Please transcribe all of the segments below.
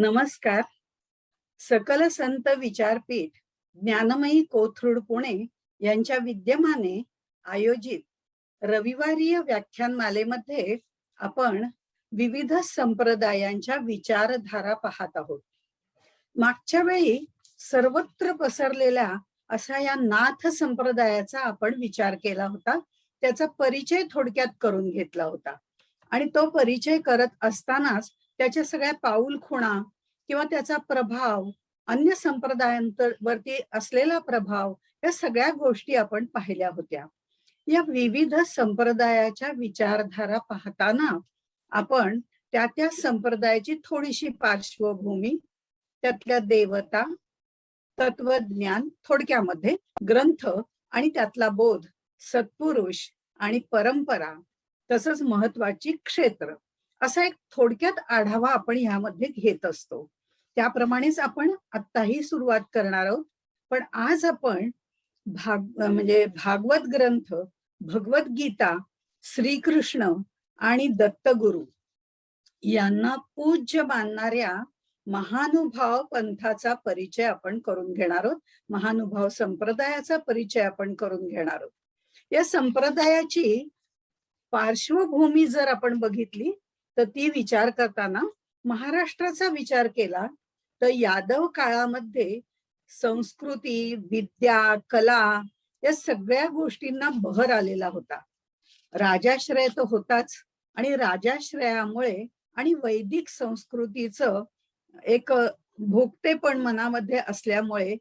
नमस्कार. सकल संत विचारपीठ ज्ञानमयी कोथरूड पुणे यांच्या विद्यमाने आयोजित रविवारीय व्याख्यानमालेमध्ये आपण विविध संप्रदायांच्या विचारधारा पाहत आहोत. मागच्या वेळी सर्वत्र पसरलेल्या अशा या नाथ संप्रदायाचा आपण विचार केला होता. त्याचा परिचय थोडक्यात करून घेतला होता आणि तो परिचय करत असतानाच त्याच्या सगळ्या पाऊलखुणा किंवा त्याचा प्रभाव, अन्य संप्रदायांवरती असलेला प्रभाव, या सगळ्या गोष्टी आपण पाहिल्या होत्या. या विविध संप्रदायाच्या विचारधारा पाहताना आपण त्या संप्रदायाची थोडीशी पार्श्वभूमी, त्यातल्या देवता, तत्वज्ञान, थोडक्यामध्ये ग्रंथ आणि त्यातला बोध, सत्पुरुष आणि परंपरा, तसंच महत्वाची क्षेत्र, असा एक थोडक्यात आढावा आपण यामध्ये घेत असतो. त्याप्रमाणेच आपण आत्ताही सुरुवात करणार आहोत. पण आज आपण भागवत ग्रंथ, भगवद्गीता, श्रीकृष्ण आणि दत्तगुरु यांना पूज्य मानणाऱ्या महानुभाव पंथाचा परिचय आपण करून घेणार आहोत. महानुभाव संप्रदायाचा परिचय आपण करून घेणार आहोत. या संप्रदायाची पार्श्वभूमी जर आपण बघितली तर ती विचार करताना महाराष्ट्राचा विचार केला तर यादव काळामध्ये संस्कृती, विद्या, कला या सगळ्या गोष्टींना बहर आलेला होता. राजाश्रय तर होताच आणि राजाश्रयामुळे आणि वैदिक संस्कृतीचं एक भोगतेपण मनामध्ये असल्यामुळे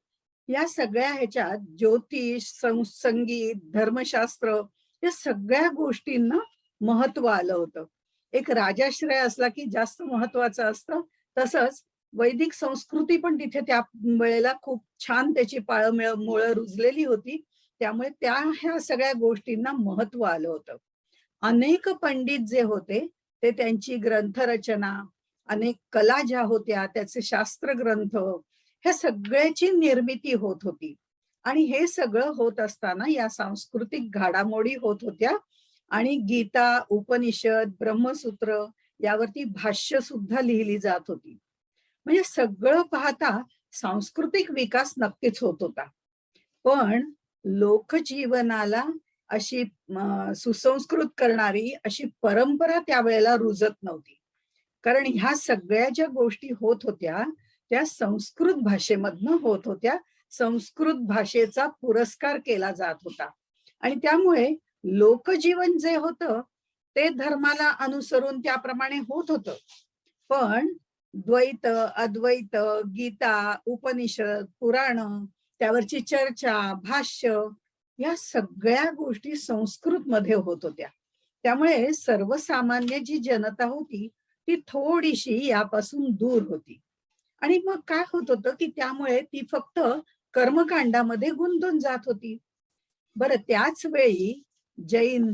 या सगळ्या ह्याच्यात ज्योतिष, संगीत, धर्मशास्त्र या सगळ्या गोष्टींना महत्व आलं होतं. एक राजाश्रय असला की जास्त महत्वाचं असतं, तसंच वैदिक संस्कृती पण तिथे त्या वेळेला खूप छान त्याची मुळं रुजलेली होती. त्यामुळे ह्या सगळ्या गोष्टींना महत्व आलं होतं. अनेक पंडित जे होते ते त्यांची ग्रंथरचना, अनेक कला ज्या होत्या त्याचे शास्त्र ग्रंथ, ह्या सगळ्याची निर्मिती होत होती. आणि हे सगळं होत असताना या सांस्कृतिक घडामोडी होत होत्या आणि गीता, उपनिषद, ब्रह्मसूत्र यावरती भाष्य सुद्धा लिहिली जात होती. म्हणजे सगळं पाहता सांस्कृतिक विकास नक्कीच होत होता. पण लोकजीवनाला अशी सुसंस्कृत करणारी अशी परंपरा त्यावेळेला रुजत नव्हती. कारण ह्या सगळ्या ज्या गोष्टी होत होत्या त्या संस्कृत भाषेमधनं होत होत्या. संस्कृत भाषेचा पुरस्कार केला जात होता आणि त्यामुळे लोकजीवन जे होतं ते धर्माला अनुसरून त्याप्रमाणे होत होतं. पण द्वैत, अद्वैत, गीता, उपनिषद, पुराण, त्यावरची चर्चा, भाष्य, या सगळ्या गोष्टी संस्कृत मध्ये होत होत्या. त्यामुळे सर्वसामान्य जी जनता होती ती थोडीशी यापासून दूर होती. आणि मग काय होत होतं की त्यामुळे ती फक्त कर्मकांडामध्ये गुंतून जात होती. बरं, त्याच वेळी जैन,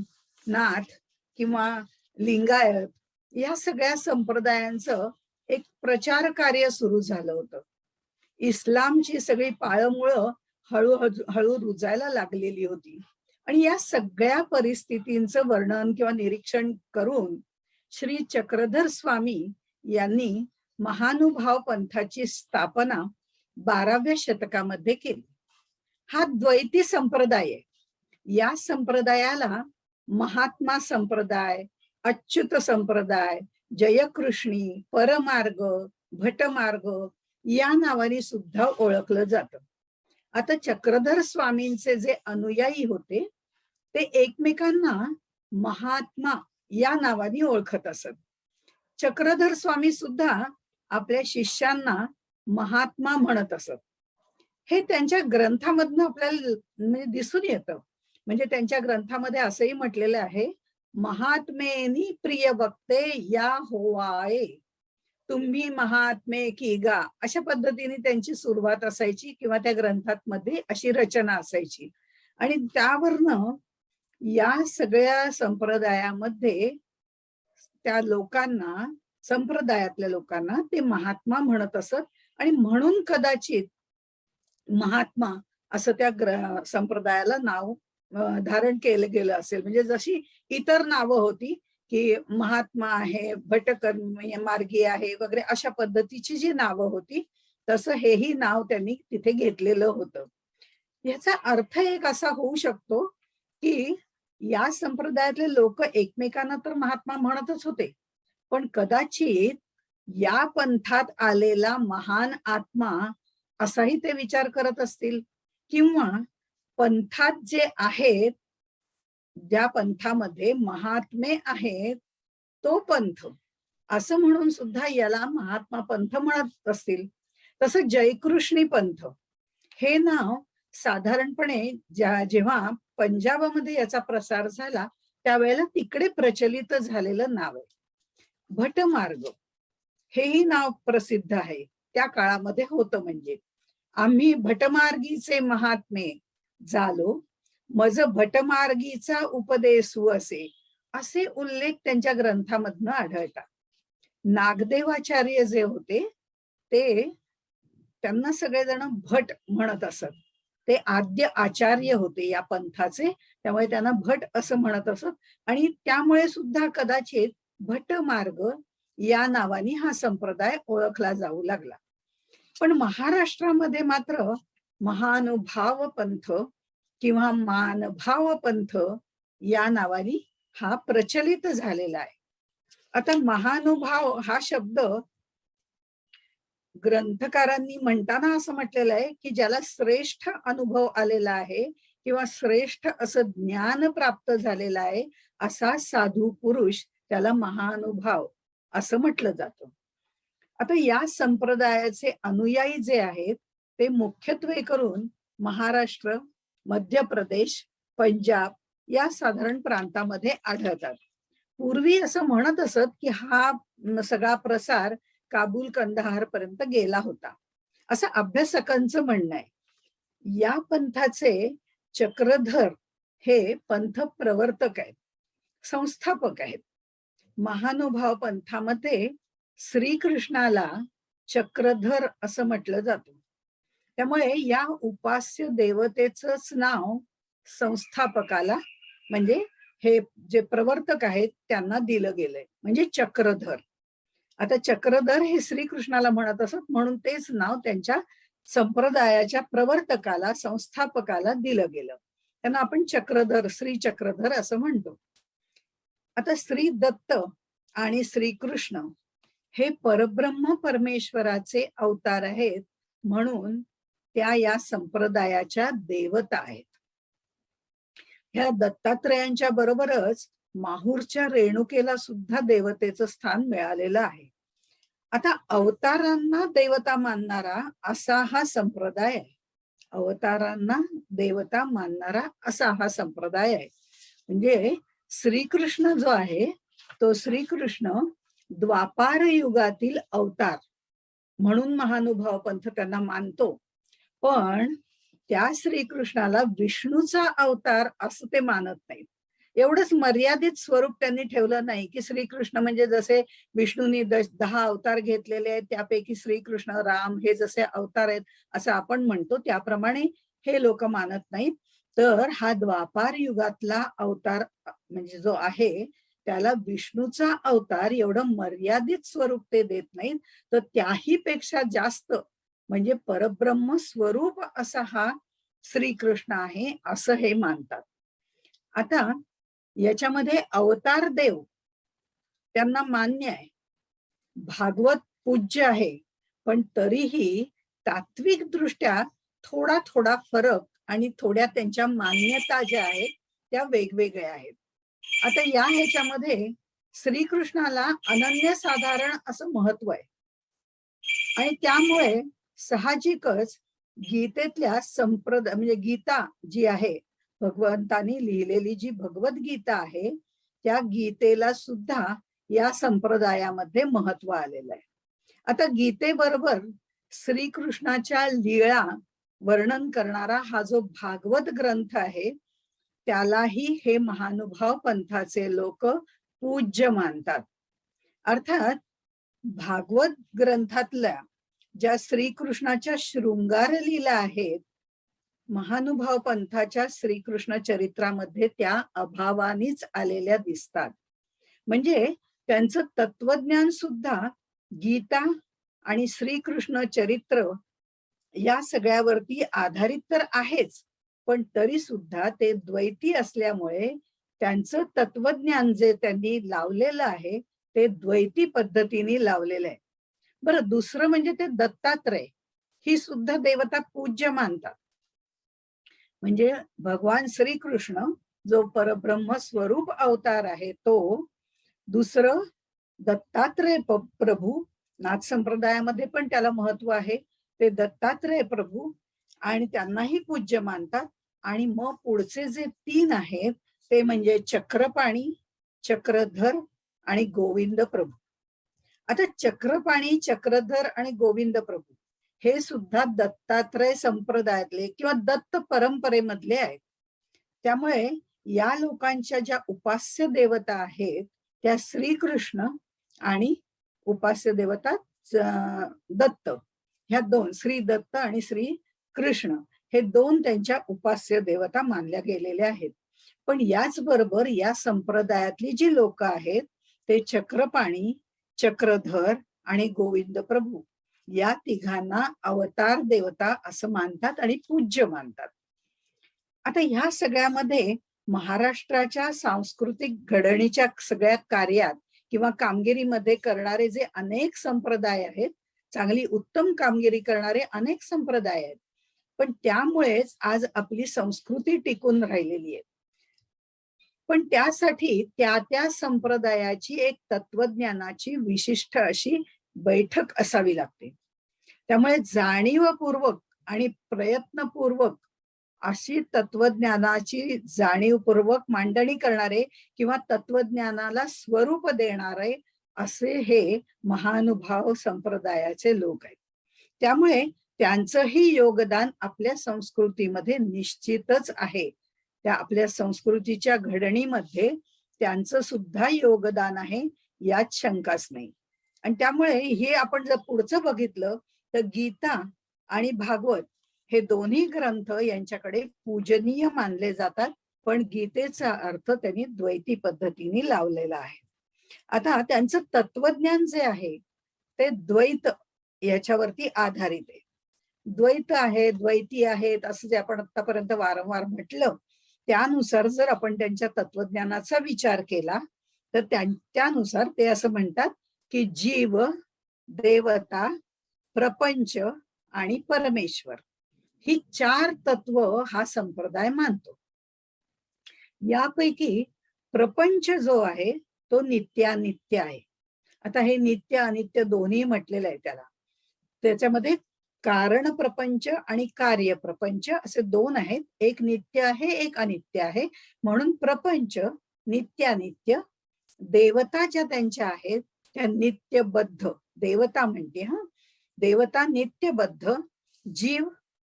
नाथ किंवा लिंगायत या सगळ्या संप्रदायांचं एक प्रचार कार्य सुरू झालं होतं. इस्लामची सगळी पाळंमुळं हळूहळू रुजायला लागलेली होती. आणि या सगळ्या परिस्थितींचं वर्णन किंवा निरीक्षण करून श्री चक्रधर स्वामी यांनी महानुभाव पंथाची स्थापना 12व्या शतकामध्ये केली. हा द्वैती संप्रदाय आहे. या संप्रदायाला महात्मा संप्रदाय, अच्युत संप्रदाय, जयकृष्णी, परमार्ग, भटमार्ग या नावाने सुद्धा ओळखलं जातं. आता चक्रधर स्वामींचे जे अनुयायी होते ते एकमेकांना महात्मा या नावाने ओळखत असत. चक्रधर स्वामी सुद्धा आपल्या शिष्यांना महात्मा म्हणत असत. हे त्यांच्या ग्रंथामधनं आपल्याला म्हणजे दिसून येतं. म्हणजे त्यांच्या ग्रंथामध्ये असंही म्हटलेलं आहे, महात्मेनी प्रिय वक्ते या होवाये, तुम्ही महात्मे की गा, अशा पद्धतीने त्यांची सुरुवात असायची किंवा त्या ग्रंथात मध्ये अशी रचना असायची. आणि त्यावरनं या सगळ्या संप्रदायामध्ये त्या लोकांना, संप्रदायातल्या लोकांना ते महात्मा म्हणत असत. आणि म्हणून कदाचित महात्मा असं त्या संप्रदायाला नाव धारण केलं गेलं असेल. म्हणजे जशी इतर नावं होती की महात्मा आहे, भटकर्मी मार्गी आहे वगैरे अशा पद्धतीची जी नावं होती, तसं हेही नाव त्यांनी तिथे घेतलेलं होतं. याचा अर्थ एक असा होऊ शकतो, की या संप्रदायातले लोक एकमेकांना तर महात्मा म्हणतच होते, पण कदाचित या पंथात आलेला महान आत्मा असाही ते विचार करत असतील, किंवा पंथात जे आहेत, ज्या पंथामध्ये महात्मे आहेत, तो पंथ असं म्हणून सुद्धा याला महात्मा पंथ म्हणत असतील. तसं जयकृष्णी पंथ हे नाव साधारणपणे जेव्हा पंजाबमध्ये याचा प्रसार झाला, त्यावेळेला तिकडे प्रचलित झालेलं नाव आहे. भटमार्ग हेही नाव प्रसिद्ध आहे, त्या काळामध्ये होतं. म्हणजे आम्ही भटमार्गीचे महात्मे झालो, मज भटमार्गीचा उपदेशू असे उल्लेख त्यांच्या ग्रंथामधनं आढळतात. नागदेवाचार्य जे होते ते, त्यांना सगळेजण भट म्हणत असत. ते आद्य आचार्य होते या पंथाचे, त्यामुळे त्यांना भट असं म्हणत असत. आणि त्यामुळे सुद्धा कदाचित भटमार्ग या नावाने हा संप्रदाय ओळखला जाऊ लागला. पण महाराष्ट्रामध्ये मात्र महानुभाव पंथ किंवा मानभाव पंथ या नावाने हा प्रचलित झालेला आहे. आता महानुभाव हा शब्द ग्रंथकारांनी म्हणताना असं म्हटलेलं आहे की ज्याला श्रेष्ठ अनुभव आलेला आहे किंवा श्रेष्ठ असं ज्ञान प्राप्त झालेलं आहे, असा साधू पुरुष त्याला महानुभाव असं म्हटलं जातं. आता या संप्रदायाचे अनुयायी जे आहेत ते मुख्यत्वे करून महाराष्ट्र, मध्य प्रदेश, पंजाब या साधारण प्रांतामध्ये आढळतात. पूर्वी असं म्हणत असत की हा सगळा प्रसार काबूल, कंदाहार पर्यंत गेला होता, असं अभ्यासकांचं म्हणणं आहे. या पंथाचे चक्रधर हे पंथ प्रवर्तक आहेत, संस्थापक आहेत. महानुभाव पंथामध्ये श्रीकृष्णाला चक्रधर असं म्हटलं जातं. त्यामुळे या उपास्य देवतेचंच नाव संस्थापकाला, म्हणजे हे जे प्रवर्तक आहेत त्यांना दिलं गेलंय, म्हणजे चक्रधर. आता चक्रधर हे श्रीकृष्णाला म्हणत असत, म्हणून तेच नाव त्यांच्या संप्रदायाच्या प्रवर्तकाला, संस्थापकाला दिलं गेलं. त्यांना आपण चक्रधर, श्री चक्रधर असं म्हणतो. आता श्री दत्त आणि श्रीकृष्ण हे परब्रह्म परमेश्वराचे अवतार आहेत, म्हणून त्या या संप्रदायाच्या देवता आहेत. ह्या दत्तात्रयांच्या बरोबरच माहूरच्या रेणुकेला सुद्धा देवतेचं स्थान मिळालेलं आहे. आता अवतारांना देवता मानणारा असा हा संप्रदाय आहे. अवतारांना देवता मानणारा असा हा संप्रदाय आहे. म्हणजे श्रीकृष्ण जो आहे तो श्रीकृष्ण द्वापार युगातील अवतार म्हणून महानुभाव पंथ त्यांना मानतो. पण त्या श्रीकृष्णाला विष्णूचा अवतार असं ते मानत नाहीत. एवढंच मर्यादित स्वरूप त्यांनी ठेवलं नाही की श्रीकृष्ण म्हणजे जसे विष्णूंनी 10 अवतार घेतलेले आहेत त्यापैकी श्रीकृष्ण, राम हे जसे अवतार आहेत असं आपण म्हणतो, त्याप्रमाणे हे लोक मानत नाहीत. तर हा द्वापार युगातला अवतार म्हणजे जो आहे त्याला विष्णूचा अवतार एवढं मर्यादित स्वरूप ते देत नाहीत, तर त्याही पेक्षा जास्त म्हणजे परब्रह्म स्वरूप असा हा श्रीकृष्ण आहे असं हे मानतात. आता याच्यामध्ये अवतार देव त्यांना मान्य आहे, भागवत पूज्य आहे, पण तरीही तात्विक दृष्ट्या थोडा थोडा फरक आणि थोड्या त्यांच्या मान्यता ज्या आहेत त्या वेगवेगळ्या आहेत. आता या ह्याच्यामध्ये श्रीकृष्णाला अनन्यसाधारण असं महत्व आहे आणि त्यामुळे साहजिकच गीतेतल्या म्हणजे गीता जी आहे, भगवंतानी लिहिलेली जी भगवद्गीता आहे त्या गीतेला सुद्धा या संप्रदायामध्ये महत्व आलेलं आहे. आता गीतेबरोबर श्रीकृष्णाच्या लीळा वर्णन करणारा हा जो भागवत ग्रंथ आहे त्यालाही हे महानुभाव पंथाचे लोक पूज्य मानतात. अर्थात भागवत ग्रंथातल्या ज्या श्रीकृष्णाच्या शृंगार लीला आहेत, महानुभाव पंथाच्या श्रीकृष्ण चरित्रामध्ये त्या अभावानीच आलेल्या दिसतात. म्हणजे त्यांचं तत्वज्ञान सुद्धा गीता आणि श्रीकृष्ण चरित्र या सगळ्यावरती आधारित तर आहेच, पण तरी सुद्धा ते द्वैती असल्यामुळे त्यांचं तत्वज्ञान जे त्यांनी लावलेलं आहे ते द्वैती पद्धतीने लावलेलं आहे. बरं, दुसरं म्हणजे ते दत्तात्रय ही सुद्धा देवता पूज्य मानतात. म्हणजे भगवान श्रीकृष्ण जो परब्रह्म स्वरूप अवतार आहे तो. दुसरं दत्तात्रय प्रभू, नाथ संप्रदायामध्ये पण त्याला महत्व आहे. ते दत्तात्रय प्रभू आणि त्यांनाही पूज्य मानतात. आणि मग पुढचे जे तीन आहेत ते म्हणजे चक्रपाणी, चक्रधर आणि गोविंद प्रभू. आता चक्रपाणी, चक्रधर आणि गोविंद प्रभू हे सुद्धा दत्तात्रय संप्रदायातले किंवा दत्त परंपरेमधले आहेत. त्यामुळे या लोकांच्या ज्या उपास्य देवता आहेत त्या श्रीकृष्ण आणि उपास्य देवता दत्त, ह्या दोन, श्री दत्त आणि श्री कृष्ण, हे दोन त्यांच्या उपास्य देवता मानल्या गेलेल्या आहेत. पण याचबरोबर या संप्रदायातली जी लोक आहेत ते चक्रपाणी, चक्रधर आणि गोविंद प्रभू या तिघांना अवतार देवता असं मानतात आणि पूज्य मानतात. आता ह्या सगळ्यामध्ये महाराष्ट्राच्या सांस्कृतिक घडणीच्या सगळ्या कार्यात किंवा कामगिरीमध्ये करणारे जे अनेक संप्रदाय आहेत, चांगली उत्तम कामगिरी करणारे अनेक संप्रदाय आहेत, पण त्यामुळेच आज आपली संस्कृती टिकून राहिलेली आहे. पण त्यासाठी त्या संप्रदायाची एक तत्वज्ञानाची विशिष्ट अशी बैठक असावी लागते. त्यामुळे जाणीवपूर्वक आणि प्रयत्नपूर्वक अशी तत्वज्ञानाची जाणीवपूर्वक मांडणी करणारे किंवा तत्वज्ञानाला स्वरूप देणारे असे हे महानुभाव संप्रदायाचे लोक आहेत. त्यामुळे त्यांचंही योगदान आपल्या संस्कृतीमध्ये निश्चितच आहे. त्या आपल्या संस्कृतीच्या घडणीमध्ये त्यांचं सुद्धा योगदान आहे, यात शंकाच नाही. आणि त्यामुळे हे आपण जर पुढचं बघितलं तर गीता आणि भागवत हे दोन्ही ग्रंथ यांच्याकडे पूजनीय मानले जातात, पण गीतेचा अर्थ त्यांनी द्वैती पद्धतीने लावलेला आहे. आता त्यांचं तत्वज्ञान जे आहे ते द्वैत याच्यावरती आधारित आहे. द्वैत आहे, द्वैती आहेत असं जे आपण आतापर्यंत वारंवार म्हटलं, त्यानुसार जर आपण त्यांच्या तत्वज्ञानाचा विचार केला तर त्यानुसार ते असं म्हणतात की जीव, देवता, प्रपंच आणि परमेश्वर ही चार तत्व हा संप्रदाय मानतो. यापैकी प्रपंच जो आहे तो नित्यानित्य आहे. आता हे नित्य अनित्य दोन्ही म्हटलेलं आहे त्याला. त्याच्यामध्ये कारण प्रपंच आणि कार्य प्रपंच असे दोन आहेत. एक नित्य आहे, एक अनित्य आहे. म्हणून प्रपंच नित्यानित्य. देवता ज्या त्यांच्या आहेत त्या नित्यबद्ध देवता म्हणते. देवता नित्यबद्ध, जीव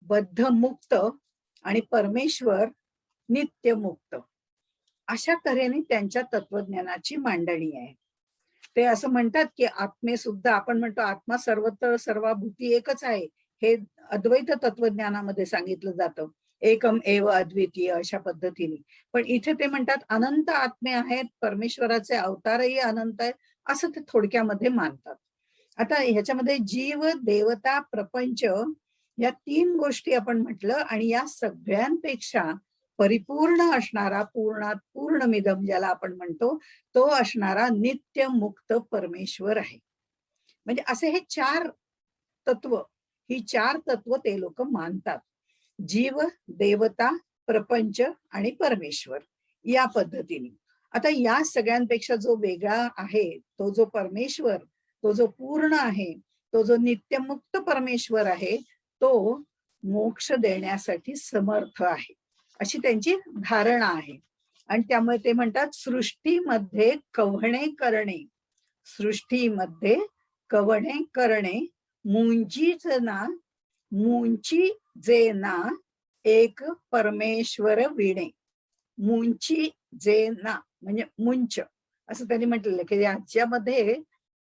बद्ध मुक्त आणि परमेश्वर नित्यमुक्त. अशा तऱ्हेने त्यांच्या तत्वज्ञानाची मांडणी आहे. ते असं म्हणतात की आत्मे सुद्धा, आपण म्हणतो आत्मा सर्वत्र सर्वभूती एकच आहे, हे अद्वैत तत्वज्ञानामध्ये सांगितलं जातं. एकम एव अद्वितीय अशा पद्धतीने. पण इथे ते म्हणतात अनंत आत्मे आहेत, परमेश्वराचे अवतारही अनंत आहेत, असं ते थोडक्यामध्ये मानतात. आता ह्याच्यामध्ये जीव, देवता, प्रपंच या तीन गोष्टी आपण म्हटलं आणि या सगळ्यांपेक्षा परिपूर्ण असणारा, पूर्णात पूर्णमिदम ज्याला आपण म्हणतो, तो असणारा नित्य मुक्त परमेश्वर आहे. म्हणजे असे हे चार तत्व, ही चार तत्व ते लोक मानतात. जीव, देवता, प्रपंच आणि परमेश्वर या पद्धतीने. आता या सगळ्यांपेक्षा जो वेगळा आहे तो जो परमेश्वर, तो जो पूर्ण आहे, तो जो नित्यमुक्त परमेश्वर आहे, तो मोक्ष देण्यासाठी समर्थ आहे अशी त्यांची धारणा आहे. आणि त्यामुळे ते म्हणतात सृष्टीमध्ये कव्हणे करणे, सृष्टीमध्ये कव्हणे करणे, मुंजीच ना, मुंची जे ना एक परमेश्वर विणे. मुंची जे ना म्हणजे मुंच असं त्यांनी म्हटलेलं की याच्यामध्ये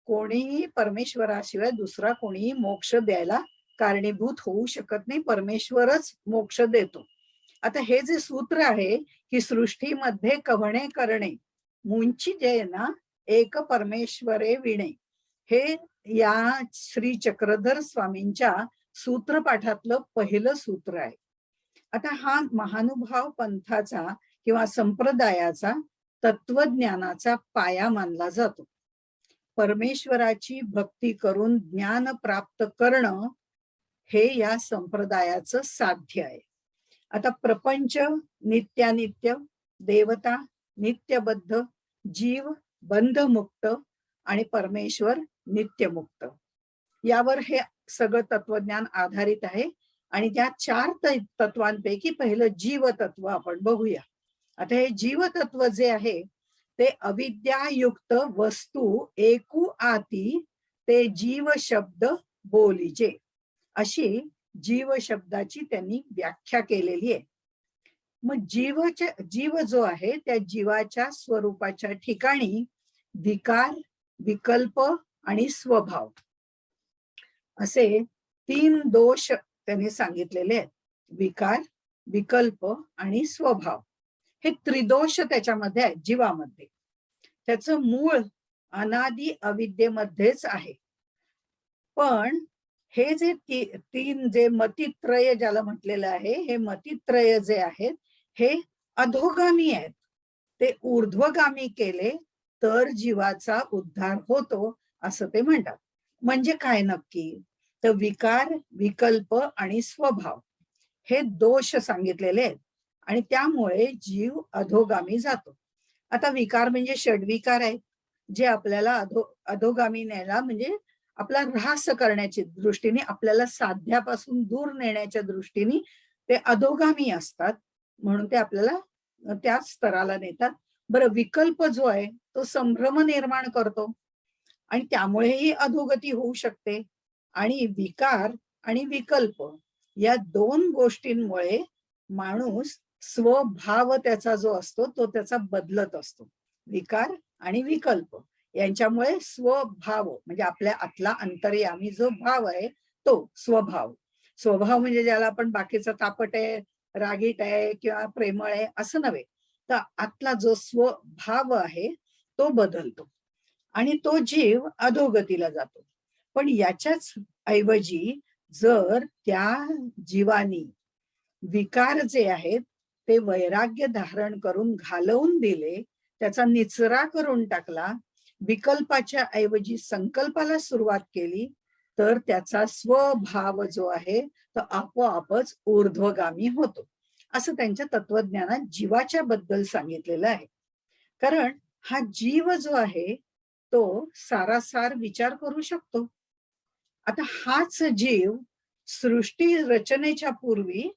कोणीही परमेश्वराशिवाय दुसरा कोणीही मोक्ष द्यायला कारणीभूत होऊ शकत नाही, परमेश्वरच मोक्ष देतो. आता हे जे सूत्र आहे की सृष्टीमध्ये कव्हणे करणे, मुंची जे ना एक परमेश्वरे विणे, हे या श्री चक्रधर स्वामींच्या सूत्रपाठातलं पहिलं सूत्र आहे. आता हा महानुभाव पंथाचा किंवा संप्रदायाचा तत्वज्ञानाचा पाया मानला जातो. परमेश्वराची भक्ती करून ज्ञान प्राप्त करणं हे या संप्रदायाचं साध्य आहे. आता प्रपंच नित्यानित्य, देवता नित्यबद्ध, जीव बंधमुक्त आणि परमेश्वर नित्यमुक्त, यावर हे सगळं तत्वज्ञान आधारित आहे. आणि त्या 4 तत्वांपैकी पहिलं जीवतत्व आपण बघूया. आता हे जीवतत्व जे आहे ते अविद्यायुक्त वस्तू एकू आती ते जीव शब्द बोलीजे, अशी जीव शब्दाची त्यांनी व्याख्या केलेली आहे. मग जीव जो आहे त्या जीवाच्या स्वरूपाच्या ठिकाणी विकार, विकल्प आणि स्वभाव असे 3 दोष त्यांनी सांगितलेले आहेत. विकार, विकल्प आणि स्वभाव हे त्रिदोष त्याच्यामध्ये आहेत जीवामध्ये. त्याचं मूळ अनादि अविद्येमध्येच आहे. पण हे जे 3 जे मतित्रय ज्याला म्हटलेलं आहे, हे मतित्रय जे आहेत हे अधोगामी आहेत. ते ऊर्ध्वगामी केले तर जीवाचा उद्धार होतो असं ते म्हणतात. म्हणजे काय नक्की? तर विकार, विकल्प आणि स्वभाव हे दोष सांगितलेले आहेत आणि त्यामुळे जीव अधोगामी जातो. आता विकार म्हणजे षड्विकार आहेत, जे आपल्याला अधोगामी न्यायला म्हणजे आपला ऱ्हास करण्याच्या दृष्टीने, आपल्याला साध्यापासून दूर नेण्याच्या दृष्टीने ते अधोगामी असतात, म्हणून ते आपल्याला त्या स्तराला नेतात. बरं, विकल्प जो आहे तो संभ्रम निर्माण करतो आणि त्यामुळेही अधोगती होऊ शकते. आणि विकार आणि विकल्प या 2 गोष्टींमुळे माणूस स्वभाव त्याचा जो असतो तो त्याचा बदलत असतो. विकार आणि विकल्प यांच्यामुळे स्वभाव म्हणजे आपल्या आतला अंतर्यामी जो भाव आहे तो स्वभाव. स्वभाव म्हणजे ज्याला आपण बाकीचा तापट आहे, रागीट आहे किंवा प्रेमळ आहे असं नव्हे, तर आतला जो स्वभाव आहे तो बदलतो आणि तो जीव अधोगतीला जातो. पण याच्याच ऐवजी जर त्या जीवानी विकार जे आहेत ते वैराग्य धारण करून घालवून दिले, त्याचा निचरा करून टाकला, विकल्पाच्या ऐवजी संकल्पाला सुरुवात केली, तर त्याचा स्वभाव जो आहे तो आपोआपच ऊर्ध्वगामी होतो. असं त्यांच्या तत्वज्ञानात जीवाच्या बद्दल सांगितलेलं आहे. कारण हा जीव जो आहे तो सारासार विचार करू शकतो. आता हाच जीव सृष्टी रचनेच्या पूर्वी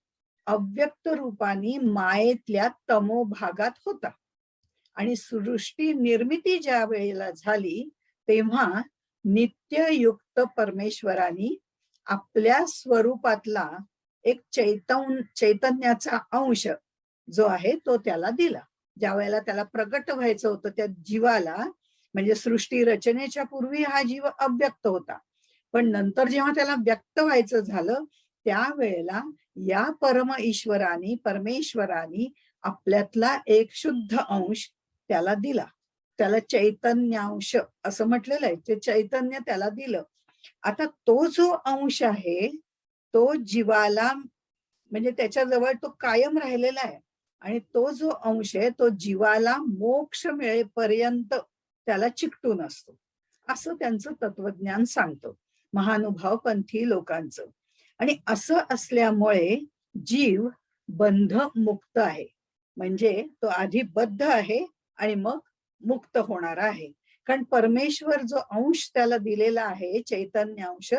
अव्यक्त रूपाने मायेतल्या तमो भागात होता आणि सृष्टी निर्मिती ज्या वेळेला झाली तेव्हा नित्ययुक्त परमेश्वराने आपल्या स्वरूपातला एक चैतन्याचा अंश जो आहे तो त्याला दिला. ज्या वेळेला त्याला प्रगट व्हायचं होतं त्या जीवाला, म्हणजे सृष्टी रचनेच्या पूर्वी हा जीव अव्यक्त होता, पण नंतर जेव्हा त्याला व्यक्त व्हायचं झालं त्यावेळेला या परम ईश्वराने, परमेश्वराने आपल्यातला एक शुद्ध अंश त्याला दिला. त्याला चैतन्यांश असं म्हटलेलं आहे. ते चैतन्य त्याला दिलं. आता तो जो अंश आहे तो जीवाला म्हणजे त्याच्याजवळ तो कायम राहिलेला आहे आणि तो जो अंश आहे तो जीवाला मोक्ष मिळेपर्यंत त्याला चिकटून असतो, असं त्यांचं तत्वज्ञान सांगतं महानुभाव पंथी लोकांचं. आणि असं असल्यामुळे जीव बंध मुक्त आहे, म्हणजे तो आधी बद्ध आहे आणि मग मुक्त होणार आहे. कारण परमेश्वर जो अंश त्याला दिलेला आहे चैतन्यांश,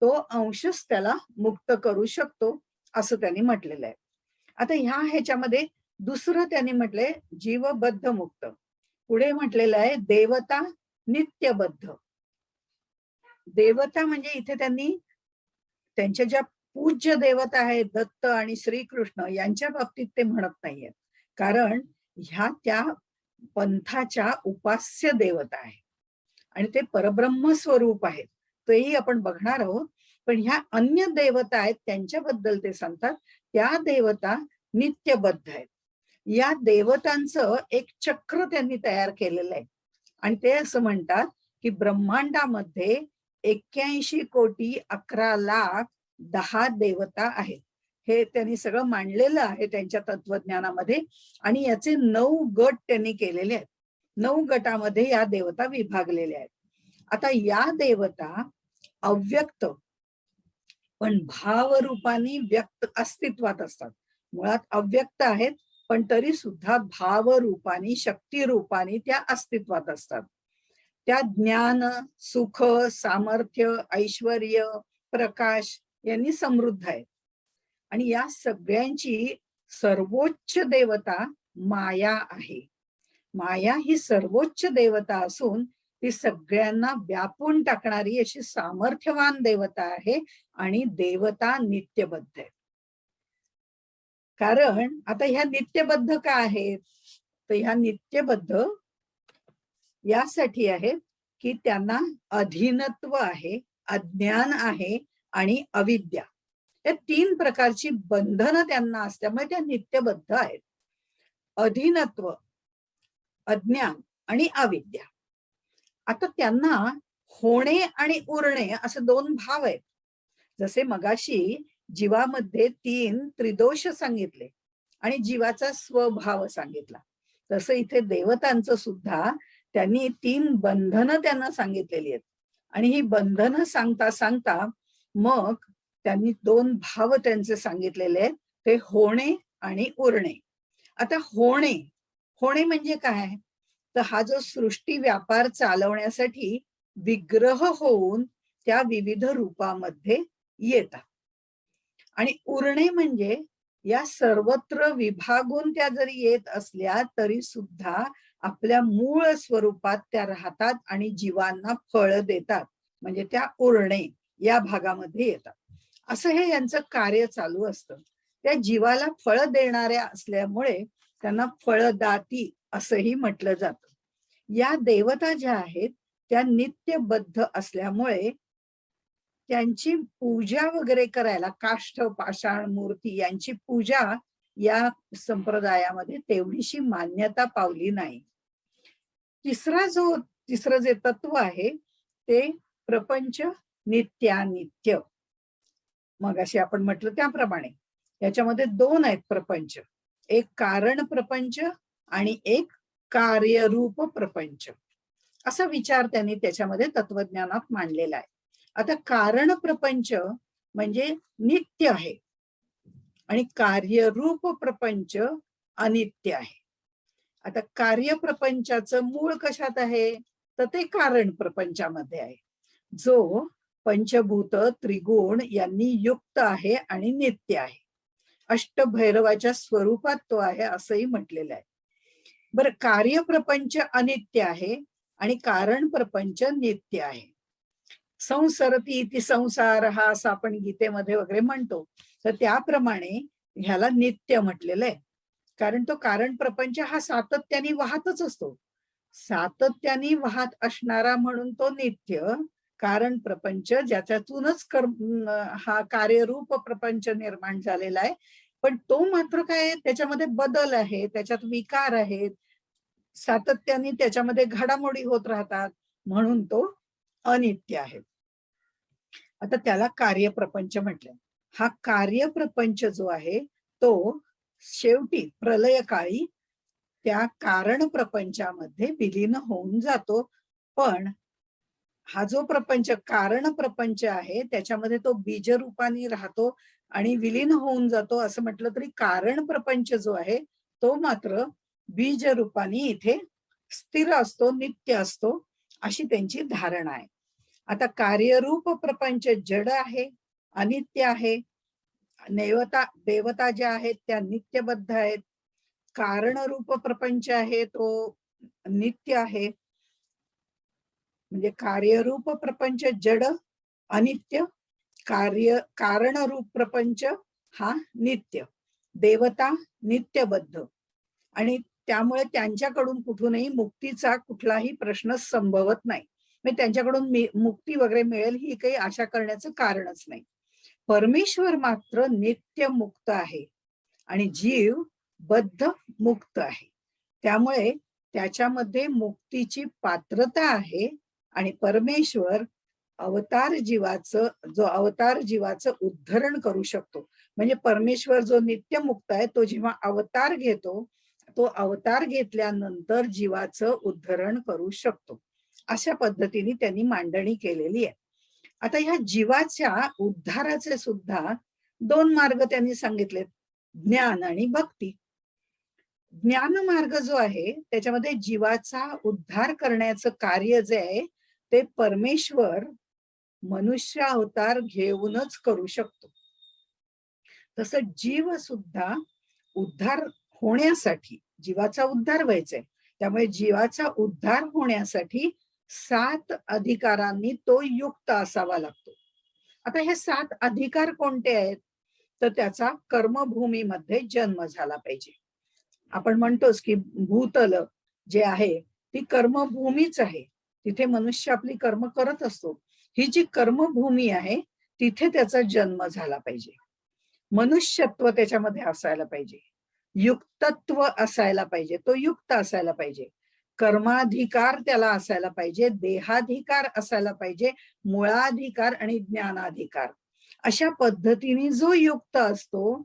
तो अंशच त्याला मुक्त करू शकतो असं त्यांनी म्हटलेलं आहे. आता ह्याच्यामध्ये दुसरं त्यांनी म्हटलंय जीवबद्ध मुक्त. पुढे म्हटलेलं आहे देवता नित्यबद्ध. देवता म्हणजे इथे त्यांनी त्यांच्या ज्या पूज्य देवता आहेत दत्त आणि श्रीकृष्ण यांच्या बाबतीत ते म्हणत नाहीये, कारण ह्या त्या पंथाच्या उपास्य देवता आहे आणि ते परब्रह्म स्वरूप आहेत, तेही आपण बघणार आहोत. पण ह्या अन्य देवता आहेत त्यांच्याबद्दल ते सांगतात, त्या देवता नित्यबद्ध आहेत. या देवतांचं एक चक्र त्यांनी तयार केलेलं आहे आणि ते असं म्हणतात की ब्रह्मांडामध्ये 81,11,10 देवता आहेत. हे त्यांनी सगळं मांडलेलं आहे त्यांच्या तत्वज्ञानामध्ये. आणि याचे 9 गट त्यांनी केलेले आहेत. 9 गटामध्ये या देवता विभागलेल्या आहेत. आता या देवता अव्यक्त पण भावरूपाने व्यक्त अस्तित्वात असतात. मुळात अव्यक्त आहेत पण तरी सुद्धा भावरूपाने शक्ती रूपाने त्या अस्तित्वात असतात. त्या ज्ञान, सुख, सामर्थ्य, ऐश्वर्य, प्रकाश यांनी समृद्ध आहेत. आणि या सगळ्यांची सर्वोच्च देवता माया आहे. माया ही सर्वोच्च देवता असून ती सगळ्यांना व्यापून टाकणारी अशी सामर्थ्यवान देवता आहे. आणि देवता नित्यबद्ध आहे. कारण आता ह्या नित्यबद्ध का आहेत? तर ह्या नित्यबद्ध यासाठी आहेत की त्यांना अधीनत्व आहे, अज्ञान आहे आणि अविद्या, या 3 प्रकारची बंधनं त्यांना असल्यामुळे त्या नित्यबद्ध आहेत. अधीनत्व, अज्ञान आणि अविद्या. आता त्यांना होणे आणि उरणे असे 2 भाव आहेत. जसे मगाशी जीवामध्ये 3 त्रिदोष सांगितले आणि जीवाचा स्वभाव सांगितला, तसं इथे देवतांचं सुद्धा त्यांनी 3 बंधनं त्यांना सांगितलेली आहेत. आणि ही बंधनं सांगता सांगता मग त्यांनी 2 भाव त्यांचे सांगितलेले आहेत, ते होणे आणि उरणे. आता होणे, होणे म्हणजे काय? तर हा जो सृष्टी व्यापार चालवण्यासाठी विग्रह होऊन त्या विविध रूपामध्ये येतात. आणि उरणे म्हणजे या सर्वत्र विभागून त्या जरी येत असल्या तरी सुद्धा आपल्या मूळ स्वरूपात त्या राहतात आणि जीवांना फळ देतात, म्हणजे त्या उरणे या भागामध्ये येतात. असं हे यांचं कार्य चालू असतं. त्या जीवाला फळ देणाऱ्या असल्यामुळे त्यांना फळदाती असंही म्हटलं जातं. या देवता ज्या आहेत त्या नित्यबद्ध असल्यामुळे त्यांची पूजा वगैरे करायला काष्ठ, पाषाण, मूर्ती यांची पूजा या संप्रदायामध्ये तेवढीशी मान्यता पावली नाही. तिसरं जे तत्व आहे ते प्रपंच नित्यानित्य. मग असे आपण म्हटलं त्याप्रमाणे याच्यामध्ये 2 आहेत प्रपंच. एक कारण प्रपंच आणि एक कार्यरूप प्रपंच, असा विचार त्यांनी त्याच्यामध्ये तत्वज्ञानात मांडलेला आहे. आता कारण प्रपंच म्हणजे नित्य आहे आणि कार्यरूप प्रपंच अनित्य आहे. आता कार्यप्रपंचाचं मूळ कशात आहे? तर ते कारण प्रपंचामध्ये आहे, जो पंचभूत त्रिगुण यांनी युक्त आहे आणि नित्य आहे. अष्टभैरवाच्या स्वरूपात तो आहे असंही म्हटलेलं आहे. बरं, कार्यप्रपंच अनित्य आहे आणि कारण प्रपंच नित्य आहे. संसरती इति संसार हा असं आपण गीतेमध्ये वगैरे म्हणतो, तर त्याप्रमाणे ह्याला नित्य म्हटलेलं आहे. कारण तो कारण प्रपंच हा सातत्याने वाहतच असतो. सातत्याने वाहत असणारा म्हणून तो नित्य. कारण प्रपंच ज्याच्यातूनच हा कार्यरूप प्रपंच निर्माण झालेला आहे, पण तो मात्र काय, त्याच्यामध्ये बदल आहे, त्याच्यात विकार आहेत, सातत्याने त्याच्यामध्ये घडामोडी होत राहतात, म्हणून तो अनित्य आहे. आता त्याला कार्यप्रपंच म्हटलं. हा कार्यप्रपंच जो आहे तो शेवटी प्रलय काळी त्या कारण प्रपंचामध्ये विलीन होऊन जातो. पण हा जो प्रपंच कारण प्रपंच आहे त्याच्यामध्ये तो बीज रूपाने राहतो आणि विलीन होऊन जातो असं म्हटलं तरी कारण प्रपंच जो आहे तो मात्र बीज रूपाने इथे स्थिर असतो, नित्य असतो, अशी त्यांची धारणा आहे. आता कार्यरूप प्रपंच जड आहे, अनित्य आहे. देवता ज्या आहेत त्या नित्यबद्ध आहेत. कारणरूप प्रपंच आहे तो नित्य आहे. म्हणजे कार्यरूप प्रपंच जड, अनित्य, कारणरूप प्रपंच हा नित्य. देवता नित्यबद्ध आणि त्यामुळे त्यांच्याकडून कुठूनही मुक्तीचा कुठलाही प्रश्न संभवत नाही. म्हणजे त्यांच्याकडून मुक्ती वगैरे मिळेल ही काही आशा करण्याचं कारणच नाही. परमेश्वर मात्र नित्य मुक्त आहे आणि जीव बद्ध मुक्त आहे. त्यामुळे त्याच्यामध्ये मुक्तीची पात्रता आहे आणि परमेश्वर अवतार जीवाचं उद्धरण करू शकतो. म्हणजे परमेश्वर जो नित्यमुक्त आहे तो जेव्हा अवतार घेतो, तो अवतार घेतल्यानंतर जीवाचं उद्धरण करू शकतो. अशा पद्धतीने त्यांनी मांडणी केलेली आहे. आता ह्या जीवाच्या उद्धाराचे सुद्धा दोन मार्ग त्यांनी सांगितलेत, ज्ञान आणि भक्ती. ज्ञान मार्ग जो आहे त्याच्यामध्ये जीवाचा उद्धार करण्याचं कार्य जे आहे ते परमेश्वर मनुष्य अवतार घेऊनच करू शकतो. तसं जीव सुद्धा उद्धार होण्यासाठी, जीवाचा उद्धार व्हायचाय, त्यामुळे जीवाचा उद्धार होण्यासाठी 7 अधिकारांनी तो युक्त असावा लागतो. आता हे 7 अधिकार कोणते आहेत? तर त्याचा कर्मभूमीमध्ये जन्म झाला पाहिजे. आपण म्हणतोच की भूतल जे आहे ती कर्मभूमीच आहे. तिथे मनुष्य आपली कर्म करत असतो. ही जी कर्मभूमी आहे तिथे त्याचा जन्म झाला पाहिजे. मनुष्यत्व त्याच्यामध्ये असायला पाहिजे, युक्तत्व असायला पाहिजे, तो युक्त असायला पाहिजे, कर्माधिकार त्याला असायला पाहिजे, देहाधिकार असायला पाहिजे, मूळाधिकार आणि ज्ञानाधिकार. अशा पद्धतीने जो युक्त असतो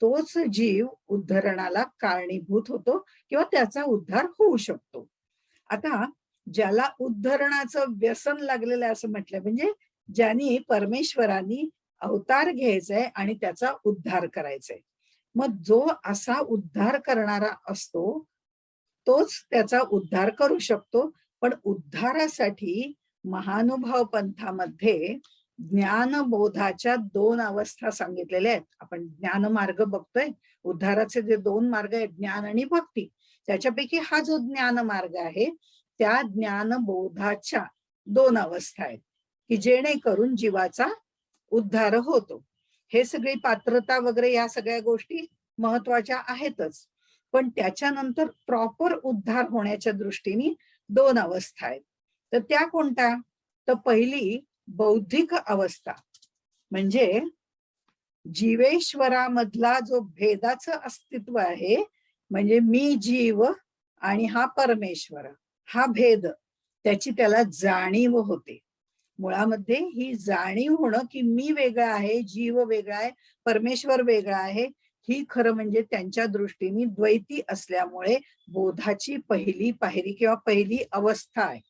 तोच जीव उद्धरणाला कारणीभूत होतो किंवा त्याचा उद्धार होऊ शकतो. आता ज्याला उद्धरणाचं व्यसन लागलेलं आहे असं म्हटलं, म्हणजे ज्यांनी परमेश्वरांनी अवतार घ्यायचाय आणि त्याचा उद्धार करायचाय, मग जो असा उद्धार करणारा असतो तोच त्याचा उद्धार करू शकतो. पण उद्धारासाठी महानुभाव पंथामध्ये ज्ञानबोधाच्या 2 अवस्था सांगितलेल्या आहेत. आपण ज्ञानमार्ग बघतोय, उद्धाराचे जे 2 मार्ग आहेत, ज्ञान आणि भक्ती, त्याच्यापैकी हा जो ज्ञान मार्ग आहे त्या ज्ञानबोधाच्या 2 अवस्था आहेत की जेणेकरून जीवाचा उद्धार होतो. हे सगळी पात्रता वगैरे या सगळ्या गोष्टी महत्वाच्या आहेतच, पण त्याच्यानंतर प्रॉपर उद्धार होण्याच्या दृष्टीने 2 अवस्था आहेत. तर त्या कोणत्या? तर पहिली बौद्धिक अवस्था, म्हणजे जीवेश्वरामधला जो भेदाचं अस्तित्व आहे, म्हणजे मी जीव आणि हा परमेश्वर, हा भेद, त्याची त्याला जाणीव होते. मुळामध्ये ही जाणीव होणं की मी वेगळा आहे, जीव वेगळा आहे, परमेश्वर वेगळा आहे, ही खरं म्हणजे त्यांच्या दृष्टीने द्वैती असल्यामुळे बोधाची पहिली पायरी किंवा पहिली अवस्था आहे.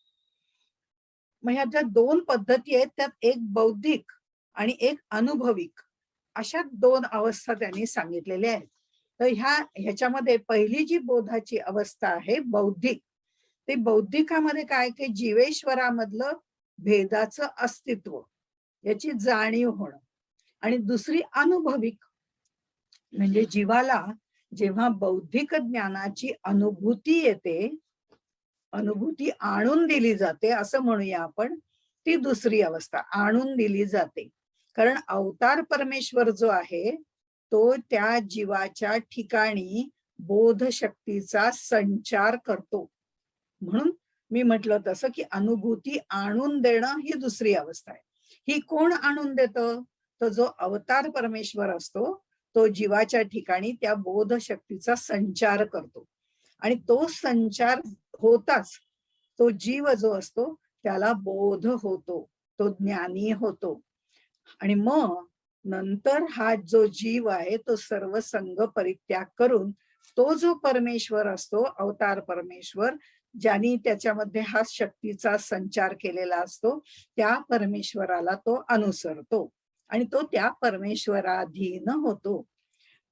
मग ह्या ज्या 2 पद्धती आहेत त्यात एक बौद्धिक आणि एक अनुभविक, अशा 2 अवस्था त्यांनी सांगितलेल्या आहेत. तर ह्याच्यामध्ये पहिली जी बोधाची अवस्था आहे बौद्धिक, ते बौद्धिकामध्ये काय की जीवेश्वरामधलं भेदाचं अस्तित्व, याची जाणीव होणं. आणि दुसरी अनुभविक, म्हणजे जीवाला जेव्हा बौद्धिक ज्ञानाची अनुभूती येते, अनुभूती आणून दिली जाते असं म्हणूया आपण, ती दुसरी अवस्था आणून दिली जाते. कारण अवतार परमेश्वर जो आहे तो त्या जीवाच्या ठिकाणी बोध शक्तीचा संचार करतो. म्हणून मी म्हटलं तसं की अनुभूती आणून देणं ही दुसरी अवस्था आहे. ही कोण आणून देतं? तो जो अवतार परमेश्वर असतो तो जीवाच्या ठिकाणी त्या बोध शक्तीचा संचार करतो आणि तो संचार होताच तो जीव जो असतो त्याला बोध होतो, तो ज्ञानी होतो. आणि मग नंतर हा जो जीव आहे तो सर्व संग परित्याग करून तो जो परमेश्वर असतो, अवतार परमेश्वर, ज्यांनी त्याच्यामध्ये हा शक्तीचा संचार केलेला असतो, त्या परमेश्वराला तो अनुसरतो आणि तो त्या परमेश्वराधीन होतो.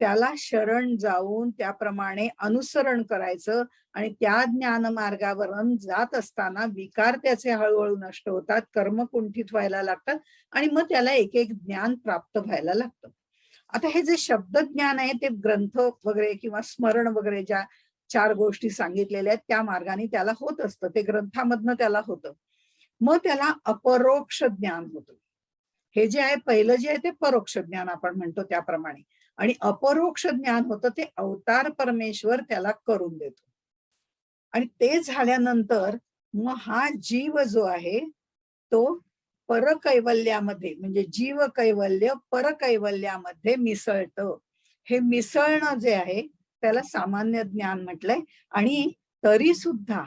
त्याला शरण जाऊन त्याप्रमाणे अनुसरण करायचं आणि त्या ज्ञान मार्गावरून जात असताना विकार त्याचे हळूहळू नष्ट होतात, कर्म कुंठित व्हायला लागतात आणि मग त्याला एक एक ज्ञान प्राप्त व्हायला लागतं. आता हे जे शब्द ज्ञान आहे ते ग्रंथ वगैरे किंवा स्मरण वगैरे ज्या 4 गोष्टी सांगितलेल्या आहेत त्या मार्गाने त्याला होत असतं, ते ग्रंथामधनं त्याला होतं. मग त्याला अपरोक्ष ज्ञान होतं. हे जे आहे पहिलं जे आहे ते परोक्ष ज्ञान आपण म्हणतो त्याप्रमाणे, आणि अपरोक्ष ज्ञान होतं ते अवतार परमेश्वर त्याला करून देतो. आणि ते झाल्यानंतर मग हा जीव जो आहे तो परकैवल्यामध्ये, म्हणजे जीव कैवल्य परकैवल्यामध्ये मिसळतं. हे मिसळणं जे आहे त्याला सामान्य ज्ञान म्हटलंय. आणि तरी सुद्धा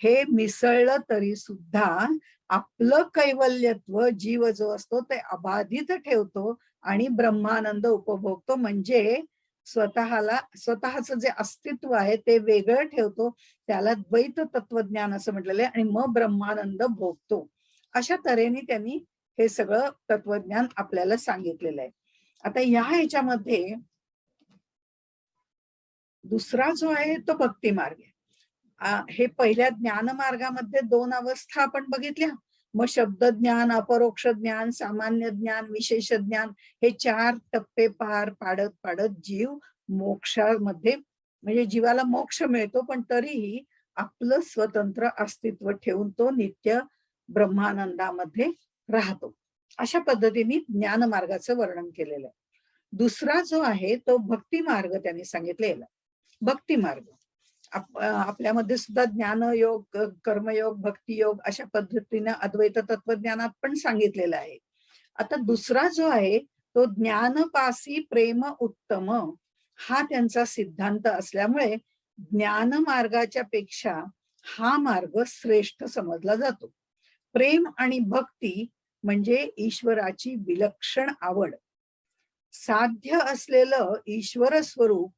हे मिसळलं तरी सुद्धा आपलं कैवल्यत्व जीव जो असतो ते अबाधित ठेवतो आणि ब्रह्मानंद उपभोगतो. म्हणजे स्वतःच जे अस्तित्व आहे ते वेगळं ठेवतो, त्याला द्वैत तत्वज्ञान असं म्हटलेलं आहे, आणि मग ब्रह्मानंद भोगतो. अशा तऱ्हेने त्यांनी हे सगळं तत्वज्ञान आपल्याला सांगितलेलं आहे. आता ह्याच्यामध्ये दुसरा जो आहे तो भक्ती मार्ग आहे. हे पहिल्या ज्ञान मार्गामध्ये 2 अवस्था आपण बघितल्या. मग शब्द ज्ञान, अपरोक्ष ज्ञान, सामान्य ज्ञान, विशेष ज्ञान, हे 4 टप्पे पार पाडत पाडत जीव मोक्षामध्ये, म्हणजे जीवाला मोक्ष मिळतो, पण तरीही आपलं स्वतंत्र अस्तित्व ठेवून तो नित्य ब्रह्मानंदामध्ये राहतो. अशा पद्धतीने ज्ञान मार्गाचं वर्णन केलेलं आहे. दुसरा जो आहे तो भक्ती मार्ग त्यांनी सांगितलेला. भक्ती मार्ग आपल्यामध्ये सुद्धा ज्ञानयोग, कर्मयोग, भक्तियोग अशा पद्धतीने अद्वैत तत्वज्ञानात पण सांगितलेलं आहे. आता दुसरा जो आहे तो ज्ञानपासी प्रेम उत्तम, हा त्यांचा सिद्धांत असल्यामुळे ज्ञान मार्गाच्या पेक्षा हा मार्ग श्रेष्ठ समजला जातो. प्रेम आणि भक्ती म्हणजे ईश्वराची विलक्षण आवड, साध्य असलेलं ईश्वर स्वरूप,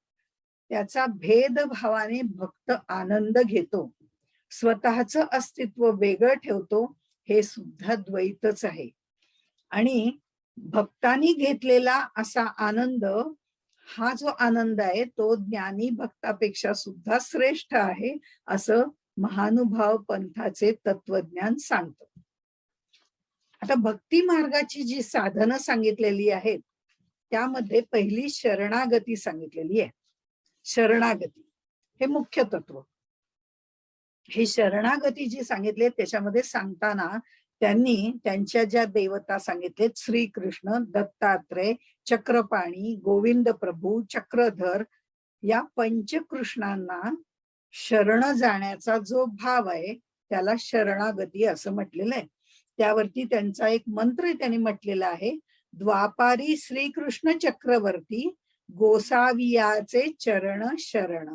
त्याचा भेदभावाने भक्त आनंद घेतो, स्वतःचं अस्तित्व वेगळं ठेवतो, हे सुद्धा द्वैतच आहे. आणि भक्तांनी घेतलेला असा आनंद, हा जो आनंद आहे तो ज्ञानी भक्तापेक्षा सुद्धा श्रेष्ठ आहे, असं महानुभाव पंथाचे तत्वज्ञान सांगतं. आता भक्ती मार्गाची जी साधनं सांगितलेली आहेत त्यामध्ये पहिली शरणागती सांगितलेली आहे. शरणागती हे मुख्य तत्व. हे शरणागती जी सांगितले त्याच्यामध्ये सांगताना त्यांनी त्यांच्या ज्या देवता सांगितलेत, श्रीकृष्ण, दत्तात्रय, चक्रपाणी, गोविंद प्रभू, चक्रधर, या पंचकृष्णांना शरण जाण्याचा जो भाव आहे त्याला शरणागती असं म्हटलेलं आहे. त्यावरती त्यांचा एक मंत्र त्यांनी म्हटलेला आहे, द्वापारी श्रीकृष्ण चक्रवर्ती गोसावियाचे चरण शरण,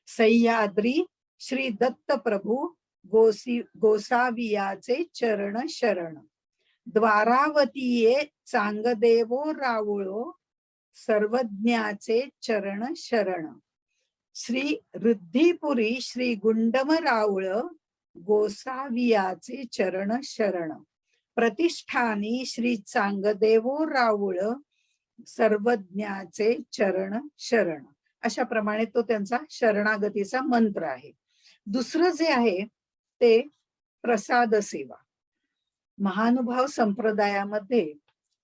सह्याद्री श्री दत्त प्रभू गोसावियाचे चरण शरण, द्वारावतीये चांगदेवो रावुळो सर्वज्ञाचे चरण शरण, श्री रुद्धिपुरी श्री गुंडम रावळ गोसावियाचे चरण शरण, प्रतिष्ठानी श्री चांगदेवो रावळ सर्वज्ञाचे चरण शरण. अशा प्रमाणे तो त्यांचा शरणागतीचा मंत्र आहे. दुसरं जे आहे ते प्रसाद सेवा. महानुभाव संप्रदायामध्ये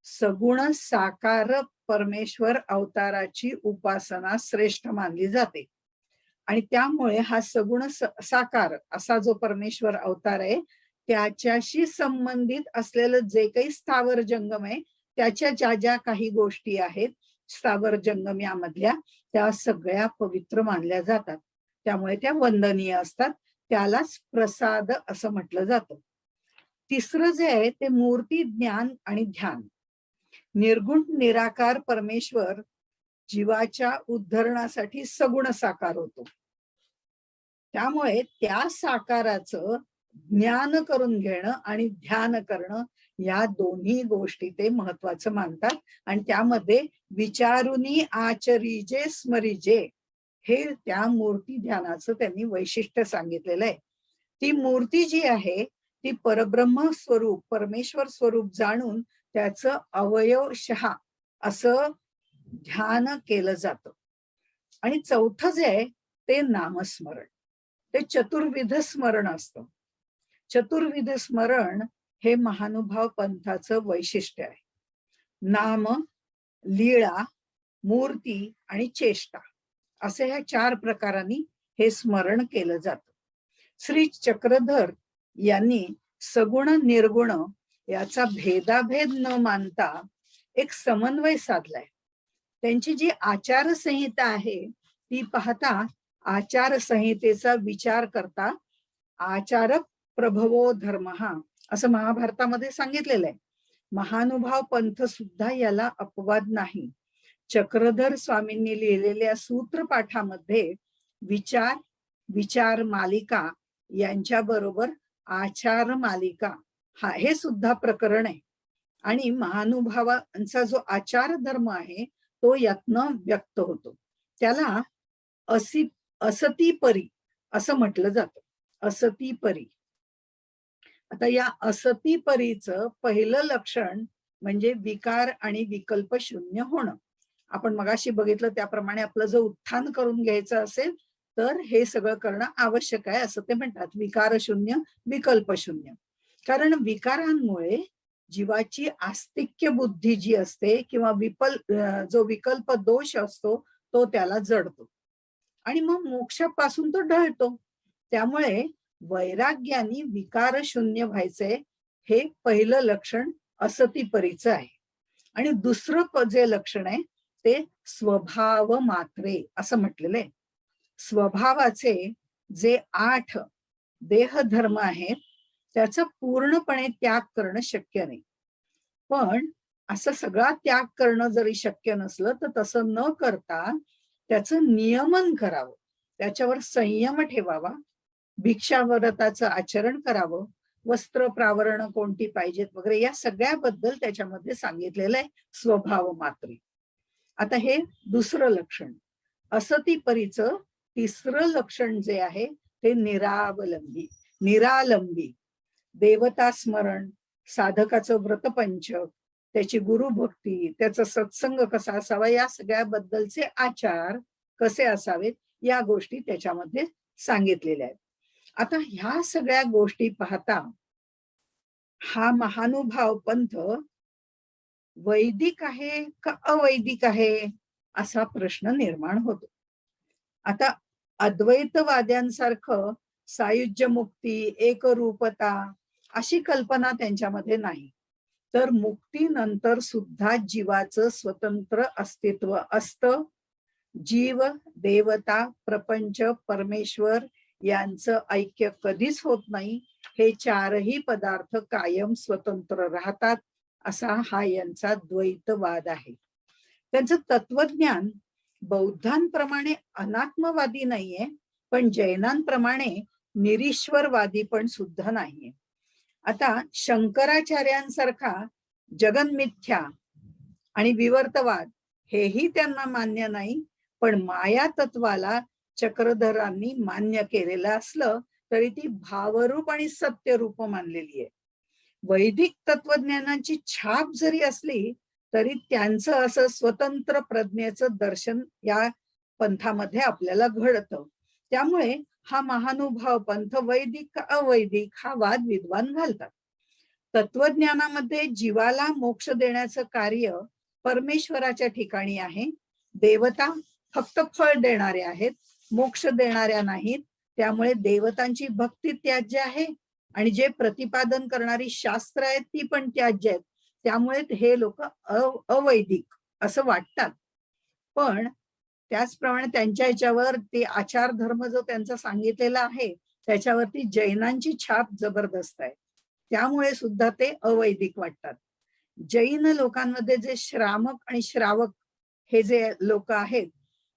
सगुण साकार परमेश्वर अवताराची उपासना श्रेष्ठ मानली जाते, आणि त्यामुळे हा सगुण साकार असा जो परमेश्वर अवतार आहे त्याच्याशी संबंधित असलेलं जे काही स्थावर जंगम आहे, त्याच्या ज्या ज्या काही गोष्टी आहेत स्थावर जंगम यामधल्या, त्या सगळ्या पवित्र मानल्या जातात, त्यामुळे त्या वंदनीय असतात. त्यालाच प्रसाद असं म्हटलं जातं. तिसरं जे आहे ते मूर्ती ज्ञान आणि ध्यान. निर्गुण निराकार परमेश्वर जीवाच्या उद्धरणासाठी सगुण साकार होतो, त्यामुळे त्या साकाराचं ज्ञान करून घेणं आणि ध्यान करणं, या दोन्ही गोष्टी ते महत्वाचं मानतात. आणि त्यामध्ये विचारुनी आचरिजे स्मरिजे, हे त्या मूर्ती ध्यानाचं त्यांनी वैशिष्ट्य सांगितलेलं आहे. ती मूर्ती जी आहे ती परब्रह्म स्वरूप, परमेश्वर स्वरूप जाणून त्याचं अवयवशः असं ध्यान केलं जातं. आणि चौथं जे आहे ते नामस्मरण, ते चतुर्विध स्मरण असतं. चतुर्विध स्मरण हे महानुभाव पंथाचं वैशिष्ट्य आहे. नाम, लीळा, मूर्ती आणि चेष्टा असे ह्या 4 प्रकारांनी हे स्मरण केलं जातं. श्री चक्रधर यांनी सगुण निर्गुण याचा भेदाभेद न मानता एक समन्वय साधलाय. त्यांची जी आचारसंहिता आहे ती पाहता आचारसंहितेचा विचार करता आचारक प्रभवो धर्म असं महाभारतामध्ये सांगितलेलं आहे. महानुभाव पंथ सुद्धा याला अपवाद नाही. चक्रधर स्वामींनी लिहिलेल्या सूत्रपाठामध्ये विचार, विचार मालिका यांच्या बरोबर आचार मालिका हे सुद्धा प्रकरण आहे. आणि महानुभावांचा जो आचार धर्म आहे तो यातनं व्यक्त होतो. त्याला असतीपरी असं म्हटलं जातं. असतीपरी. आता या असतीपरीचं पहिलं लक्षण म्हणजे विकार आणि विकल्प शून्य होणं. आपण मगाशी बघितलं त्याप्रमाणे आपलं जर उत्थान करून घ्यायचं असेल तर हे सगळं करणं आवश्यक आहे असं ते म्हणतात. विकार शून्य, विकल्प शून्य. कारण विकारांमुळे जीवाची आस्तिक्य बुद्धी जी असते किंवा जो विकल्प दोष असतो तो त्याला जडतो आणि मग मोक्षापासून तो ढळतो. त्यामुळे वैराग्याने विकार शून्य व्हायचंय हे पहिलं लक्षण असतीपरीचं आहे. आणि दुसरं जे लक्षण आहे ते स्वभाव मात्रे असं म्हटलेलं आहे. स्वभावाचे जे 8 देहधर्म आहेत त्याचा पूर्णपणे त्याग करणं शक्य नाही. पण असं सगळा त्याग करणं जरी शक्य नसलं तर तसं न करता त्याचं नियमन करावं, त्याच्यावर संयम ठेवावा, भिक्षाव्रताचं आचरण करावं, वस्त्र प्रावरण कोणती पाहिजेत वगैरे या सगळ्याबद्दल त्याच्यामध्ये सांगितलेलं आहे स्वभाव मात्रे. आता हे दुसरं लक्षण. असतीपरीचं तिसरं लक्षण जे आहे ते निरालंबी. देवता स्मरण, साधकाचं व्रतपंचक, त्याची गुरुभक्ती, त्याचा सत्संग कसा असावा या सगळ्याबद्दलचे आचार कसे असावेत या गोष्टी त्याच्यामध्ये सांगितलेल्या आहेत. आता ह्या सगळ्या गोष्टी पाहता हा महानुभाव पंथ वैदिक आहे का अवैदिक आहे असा प्रश्न निर्माण होतो. आता अद्वैतवाद्यांसारखं सायुज्य मुक्ती, एकरूपता अशी कल्पना त्यांच्यामध्ये नाही. तर मुक्तीनंतर सुद्धा जीवाचं स्वतंत्र अस्तित्व असतं. जीव, देवता, प्रपंच, परमेश्वर यांचं ऐक्य कधीच होत नाही. हे चारही पदार्थ कायम स्वतंत्र राहतात असा हा यांचा द्वैतवाद आहे. त्यांचं तत्वज्ञान बौद्धांप्रमाणे अनात्मवादी नाहीये, पण जैनांप्रमाणे निरीश्वरवादी पण सुद्धा नाहीये. आता शंकराचार्यांसारखा जगन्मिथ्या आणि विवर्तवाद हेही त्यांना मान्य नाही, पण माया तत्वाला चक्रधरांनी मान्य केलेलं असलं तरी ती भावरूप आणि सत्यरूप मानलेली आहे. वैदिक तत्वज्ञानाची छाप जरी असली तरी त्यांचं असं स्वतंत्र प्रज्ञेचं दर्शन या पंथामध्ये आपल्याला घडतं. त्यामुळे हा महानुभाव पंथ वैदिक का अवैदिक हा वाद विद्वान घालतात. तत्वज्ञानामध्ये जीवाला मोक्ष देण्याचं कार्य परमेश्वराच्या ठिकाणी आहे. देवता फक्त फळ देणारे आहेत, मोक्ष देणाऱ्या नाहीत. त्यामुळे देवतांची भक्ती त्याज्य आहे आणि जे प्रतिपादन करणारी शास्त्र आहेत ती पण त्याज्य आहेत. त्यामुळे हे लोक अवैदिक असं वाटतात. पण त्याचप्रमाणे त्यांच्या ह्याच्यावर ते आचार धर्म जो त्यांचा सांगितलेला आहे त्याच्यावरती जैनांची छाप जबरदस्त आहे. त्यामुळे सुद्धा ते अवैदिक वाटतात. जैन लोकांमध्ये जे श्रामक आणि श्रावक हे जे लोक आहेत,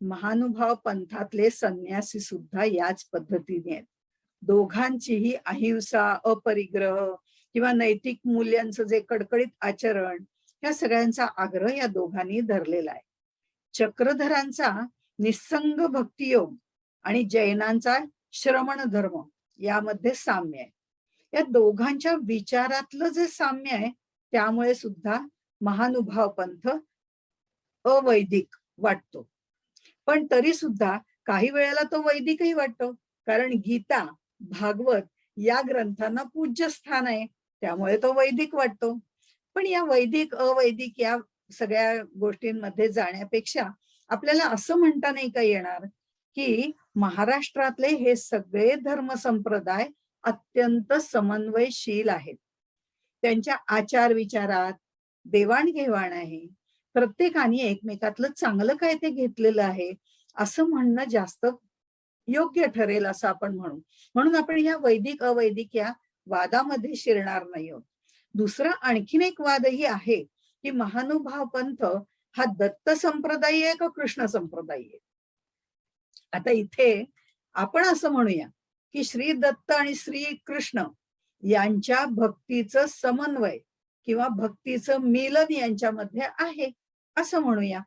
महानुभाव पंथातले संन्यासी सुद्धा याच पद्धतीने आहेत. दोघांचीही अहिंसा, अपरिग्रह किंवा नैतिक मूल्यांचं जे कडकडीत आचरण या सगळ्यांचा आग्रह या दोघांनी धरलेला आहे. चक्रधरांचा निस्संग भक्तियोग आणि जैनांचा श्रमण धर्म यामध्ये साम्य आहे. या दोघांच्या विचारातलं जे साम्य आहे त्यामुळे सुद्धा महानुभाव पंथ अवैदिक वाटतो. पण तरी सुद्धा काही वेळेला तो वैदिकही वाटतो, कारण गीता, भागवत या ग्रंथांना पूज्य स्थान आहे, त्यामुळे तो वैदिक वाटतो. पण या वैदिक अवैदिक या सगळ्या गोष्टींमध्ये जाण्यापेक्षा आपल्याला असं म्हणता नाही का येणार की महाराष्ट्रातले हे सगळे धर्म संप्रदाय अत्यंत समन्वयशील आहेत. त्यांच्या आचार विचारात देवाणघेवाण आहे, प्रत्येकाने एकमेकातलं चांगलं काय ते घेतलेलं आहे असं म्हणणं जास्त योग्य ठरेल असं आपण म्हणू. म्हणून आपण या वैदिक अवैदिक या वादामध्ये शिरणार नाही आहोत. दुसरा आणखीन एक वादही आहे की महानुभाव पंथ हा दत्त संप्रदाय आहे का कृष्ण संप्रदाय आहे. आता इथे आपण असं म्हणूया की श्री दत्त आणि श्री कृष्ण यांच्या भक्तीचं समन्वय किंवा भक्तीचं मिलन यांच्यामध्ये आहे असं म्हणूया.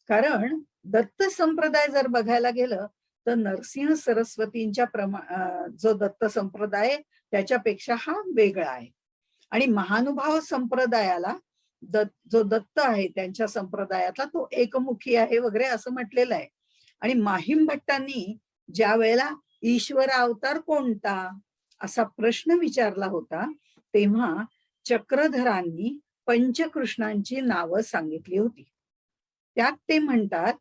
कारण दत्त संप्रदाय जर बघायला गेलं तर नरसिंह सरस्वतींच्या जो दत्त संप्रदाय त्याच्यापेक्षा हा वेगळा आहे. आणि महानुभाव संप्रदायाला जो दत्त आहे त्यांच्या संप्रदायातला तो एकमुखी आहे वगैरे असं म्हटलेलं आहे. आणि माहीम भट्टांनी ज्या वेळेला ईश्वर अवतार कोणता असा प्रश्न विचारला होता तेव्हा चक्रधरांनी पंचकृष्णांची नावं सांगितली होती. त्यात ते म्हणतात,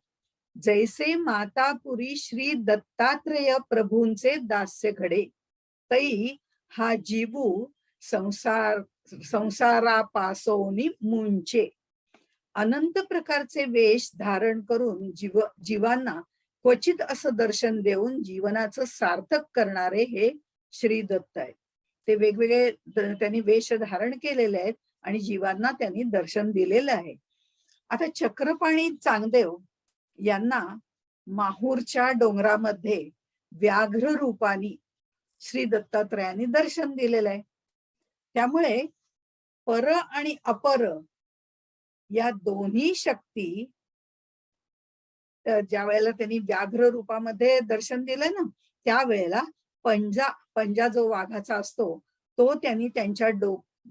जैसे मातापुरी श्री दत्तात्रेय प्रभूंचे दास्य घडे, तै हा जीवू संसारापासोनी मुंचे. अनंत प्रकारचे वेश धारण करून जीवांना क्वचित असं दर्शन देऊन जीवनाचं सार्थक करणारे हे श्री दत्त आहेत. ते वेगवेगळे त्यांनी वेश धारण केलेले आहेत आणि जीवांना त्यांनी दर्शन दिलेलं आहे. आता चक्रपाणी चांगदेव यांना माहूरच्या डोंगरामध्ये व्याघ्र रूपाने श्री दत्तात्रयांनी दर्शन दिलेलं आहे. त्यामुळे पर आणि अपर या दोन्ही शक्ती ज्या वेळेला त्यांनी व्याघ्र रूपामध्ये दर्शन दिलं ना त्यावेळेला पंजा जो वाघाचा असतो तो त्यांनी त्यांच्या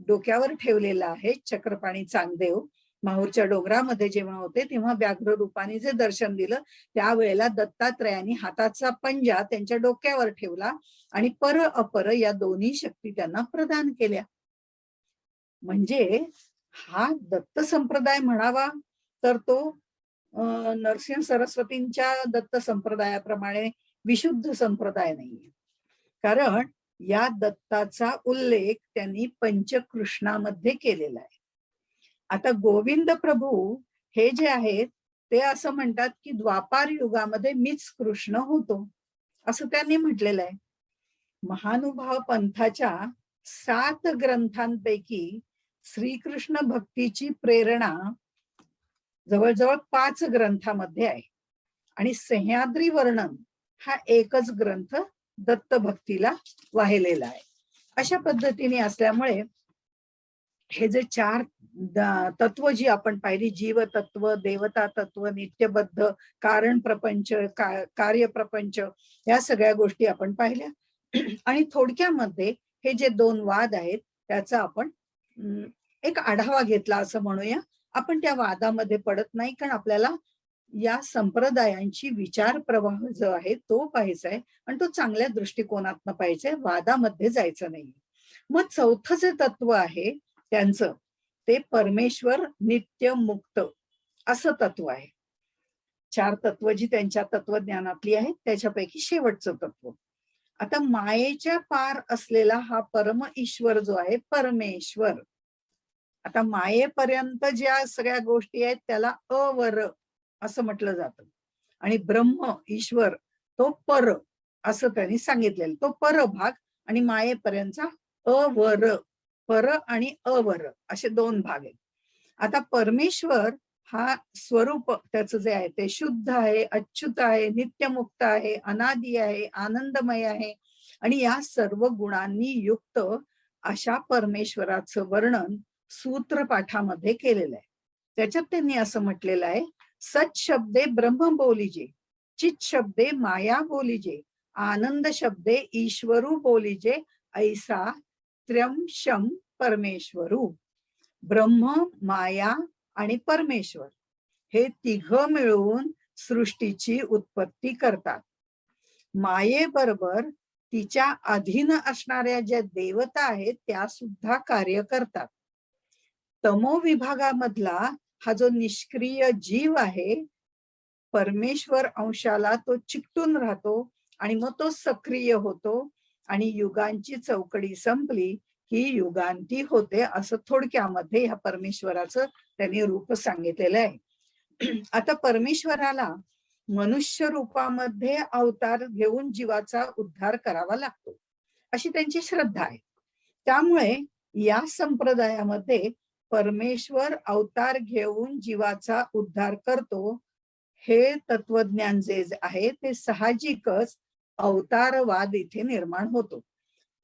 डोक्यावर ठेवलेला आहे. चक्रपाणी चांगदेव माहूरच्या डोंगरामध्ये जेव्हा होते तेव्हा व्याघ्र रूपाने जे दर्शन दिलं त्यावेळेला दत्तात्रयांनी हाताचा पंजा त्यांच्या डोक्यावर ठेवला आणि पर अपर या दोन्ही शक्ती त्यांना प्रदान केल्या. म्हणजे हा दत्त संप्रदाय म्हणावा तर तो नरसिंह सरस्वतींच्या दत्त संप्रदायाप्रमाणे विशुद्ध संप्रदाय नाहीये. कारण या दत्ताचा उल्लेख त्यांनी पंचकृष्णामध्ये केलेला आहे. आता गोविंद प्रभू हे जे आहेत ते असं म्हणतात की द्वापार युगामध्ये मीच कृष्ण होतो असं त्यांनी म्हटलेलं आहे. महानुभाव पंथाच्या 7 ग्रंथांपैकी श्रीकृष्ण भक्तीची प्रेरणा जवळजवळ 5 ग्रंथामध्ये आहे आणि सह्याद्री वर्णन हा एकच ग्रंथ दत्त भक्तीला वाहिलेला आहे. अशा पद्धतीने असल्यामुळे हे जे 4 तत्व जी आपण पाहिली, जीव तत्व, देवता तत्व, नित्यबद्ध, कारण प्रपंच, कार्य प्रपंच, या सगळ्या गोष्टी आपण पाहिल्या. आणि थोडक्यामध्ये हे जे 2 वाद आहेत त्याचा आपण एक आढावा घेतला असं म्हणूया. आपण त्या वादामध्ये पडत नाही कारण आपल्याला या संप्रदायांची विचार प्रवाह जो आहे तो पाहायचा आहे आणि तो चांगल्या दृष्टिकोनातनं पाहिजे, वादामध्ये जायचं नाही. मग चौथं जे तत्व आहे त्यांचं ते परमेश्वर नित्य मुक्त असं तत्व आहे. 4 तत्व जी त्यांच्या तत्वज्ञानातली आहेत त्याच्यापैकी शेवटचं तत्व. आता मायेच्या पार असलेला हा परम ईश्वर जो आहे परमेश्वर, आता मायेपर्यंत ज्या सगळ्या गोष्टी आहेत त्याला अवर असं म्हटलं जातं आणि ब्रह्म ईश्वर तो पर असं त्यांनी सांगितलेलं. तो पर भाग आणि मायेपर्यंतचा अवर, पर आणि अवर असे 2 भाग आहेत. आता परमेश्वर हा स्वरूप त्याचं जे आहे ते शुद्ध आहे, अच्युत आहे, नित्यमुक्त आहे, अनादी आहे, आनंदमय आहे आणि या सर्व गुणांनी युक्त अशा परमेश्वराचं वर्णन सूत्र पाठामध्ये केलेलं आहे. त्याच्यात त्यांनी असं म्हटलेलं आहे, सच शब्दे ब्रह्म बोलीजे, चित शब्दे माया बोलीजे, आनंद शब्दे ईश्वरू बोलीजे, ऐसा त्र्यंशम परमेश्वरू. ब्रह्म, माया आणि परमेश्वर हे तिघ मिळून सृष्टीची उत्पत्ती करतात. मायेबरोबर तिच्या अधीन असणाऱ्या ज्या देवता आहेत त्या सुद्धा कार्य करतात. तमो विभागामधला हा जो निष्क्रिय जीव आहे परमेश्वर अंशाला तो चिकटून राहतो आणि मग तो सक्रिय होतो आणि युगांची चौकडी संपली ही युगांती होते असं थोडक्यामध्ये ह्या परमेश्वराचं त्यांनी रूप सांगितलेलं आहे. आता परमेश्वराला मनुष्य रूपामध्ये अवतार घेऊन जीवाचा उद्धार करावा लागतो अशी त्यांची श्रद्धा आहे. त्यामुळे या संप्रदायामध्ये परमेश्वर अवतार घेऊन जीवाचा उद्धार करतो हे तत्वज्ञान जे आहे ते साहजिकच अवतारवाद इथे निर्माण होतो.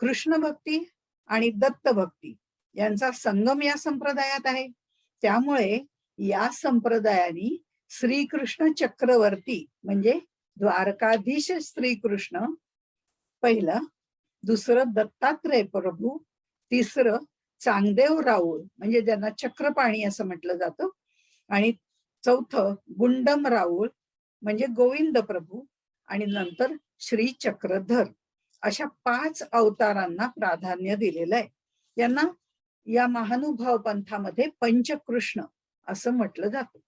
कृष्ण भक्ती आणि दत्त भक्ती यांचा संगम या संप्रदायात आहे. त्यामुळे या संप्रदायाने श्रीकृष्ण चक्रवर्ती म्हणजे द्वारकाधीश श्रीकृष्ण पहिलं, दुसरं दत्तात्रय प्रभू, तिसरं चांगदेव राऊळ म्हणजे ज्यांना चक्रपाणी असं म्हटलं जातं, आणि चौथं गुंडम राऊळ म्हणजे गोविंद प्रभू, आणि नंतर श्री चक्रधर, अशा 5 अवतारांना प्राधान्य दिलेलं आहे. यांना या महानुभाव पंथामध्ये पंचकृष्ण असं म्हटलं जातं.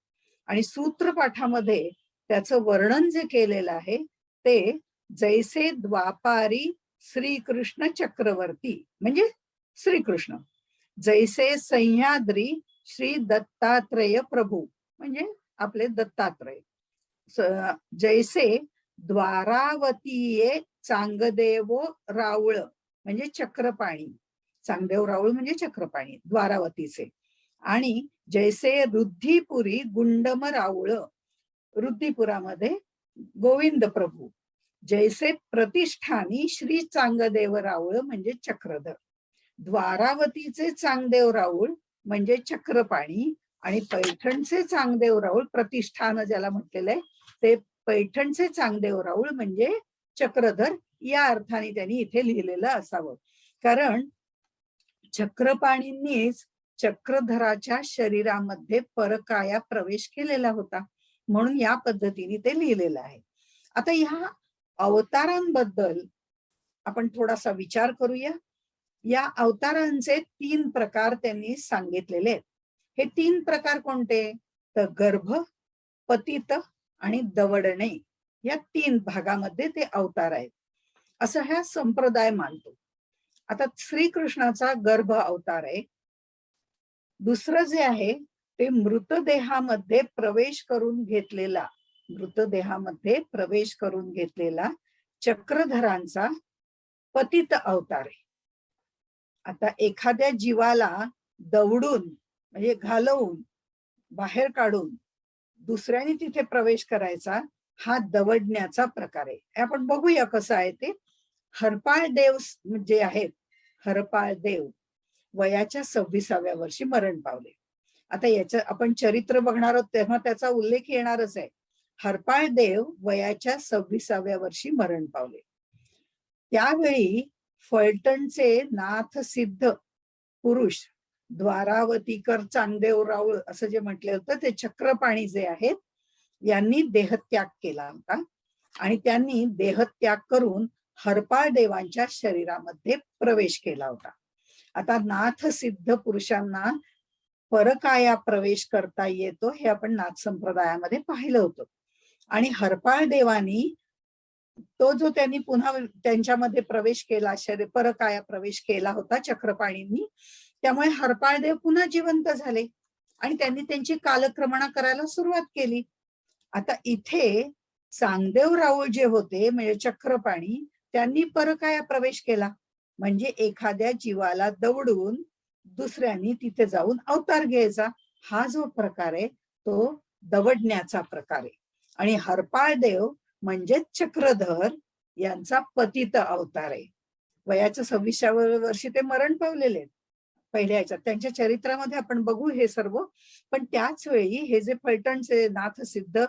आणि सूत्रपाठामध्ये त्याचं वर्णन जे केलेलं आहे ते जैसे द्वापारी श्रीकृष्ण चक्रवर्ती म्हणजे श्रीकृष्ण, जैसे सह्याद्री श्री दत्तात्रेय प्रभू म्हणजे आपले दत्तात्रय, जैसे द्वारावतीये चांगदेव राऊळ म्हणजे चक्रपाणी, चांगदेव राऊळ म्हणजे चक्रपाणी द्वारावतीचे, आणि जैसे रुद्धिपुरी गुंडम राऊळ रुद्धिपुरामध्ये गोविंद प्रभू, जैसे प्रतिष्ठानी श्री चांगदेव राऊळ म्हणजे चक्रधर, द्वारावतीचे चांगदेव राऊळ म्हणजे चक्रपाणी, आणि पैठणचे चांगदेव राऊळ प्रतिष्ठान ज्याला म्हटलेलं आहे ते पैठणचे चांगदेव राऊळ म्हणजे चक्रधर, या अर्थाने त्यांनी इथे लिहिलेलं असावं. कारण चक्रपाणींनीच चक्रधराच्या शरीरामध्ये परकाया प्रवेश केलेला होता, म्हणून या पद्धतीने ते लिहिलेलं आहे. आता ह्या अवतारांबद्दल आपण थोडासा विचार करूया. या अवतारांचे 3 प्रकार त्यांनी सांगितलेले आहेत. हे 3 प्रकार कोणते? तर गर्भ, पतित आणि दवडणे या 3 भागामध्ये ते अवतार आहेत असं हा संप्रदाय मानतो. आता श्रीकृष्णाचा गर्भ अवतार आहे. दुसरं जे आहे ते मृतदेहामध्ये प्रवेश करून घेतलेला चक्रधरांचा पतित अवतार आहे. आता एखाद्या जीवाला दवडून म्हणजे घालवून बाहेर काढून दुसऱ्याने तिथे प्रवेश करायचा हा दवडण्याचा प्रकार आहे. आपण बघूया कसं आहे ते. हरपाळ देव जे आहेत, हरपाळ देव वयाच्या 26व्या वर्षी मरण पावले. आता याचं आपण चरित्र बघणार आहोत तेव्हा त्याचा उल्लेख येणारच आहे. हरपाळ देव वयाच्या 26व्या वर्षी मरण पावले. त्यावेळी फलटणचे नाथ सिद्ध पुरुष द्वारावतीकर चांगदेव राऊळ असं जे म्हटलं होतं ते चक्रपाणी जे आहेत यांनी देहत्याग केला होता, आणि त्यांनी देहत्याग करून हरपाळ देवांच्या शरीरामध्ये प्रवेश केला होता. आता नाथ सिद्ध पुरुषांना परकाया प्रवेश करता येतो हे आपण नाथ संप्रदायामध्ये पाहिलं होतं. आणि हरपाळ देवानी तो जो त्यांनी पुन्हा त्यांच्यामध्ये प्रवेश केला, परकाया प्रवेश केला होता चक्रपाणींनी, त्यामुळे हरपाळ देव पुन्हा जिवंत झाले आणि त्यांनी त्यांची कालक्रमणा करायला सुरुवात केली. आता इथे चांगदेव राऊळ जे होते म्हणजे चक्रपाणी, त्यांनी परकाया प्रवेश केला म्हणजे एखाद्या जीवाला दवडून दुसऱ्यांनी तिथे जाऊन अवतार घ्यायचा. हा जो प्रकार आहे तो दवडण्याचा प्रकार आहे. आणि हरपाळ देव म्हणजेच चक्रधर यांचा पतित अवतार आहे. वयाच्या 26व्या वर्षी ते मरण पावलेले आहेत पहिल्या ह्याच्यात. त्यांच्या चरित्रामध्ये आपण बघू हे सर्व. पण त्याच वेळी हे जे फलटणचे नाथ सिद्ध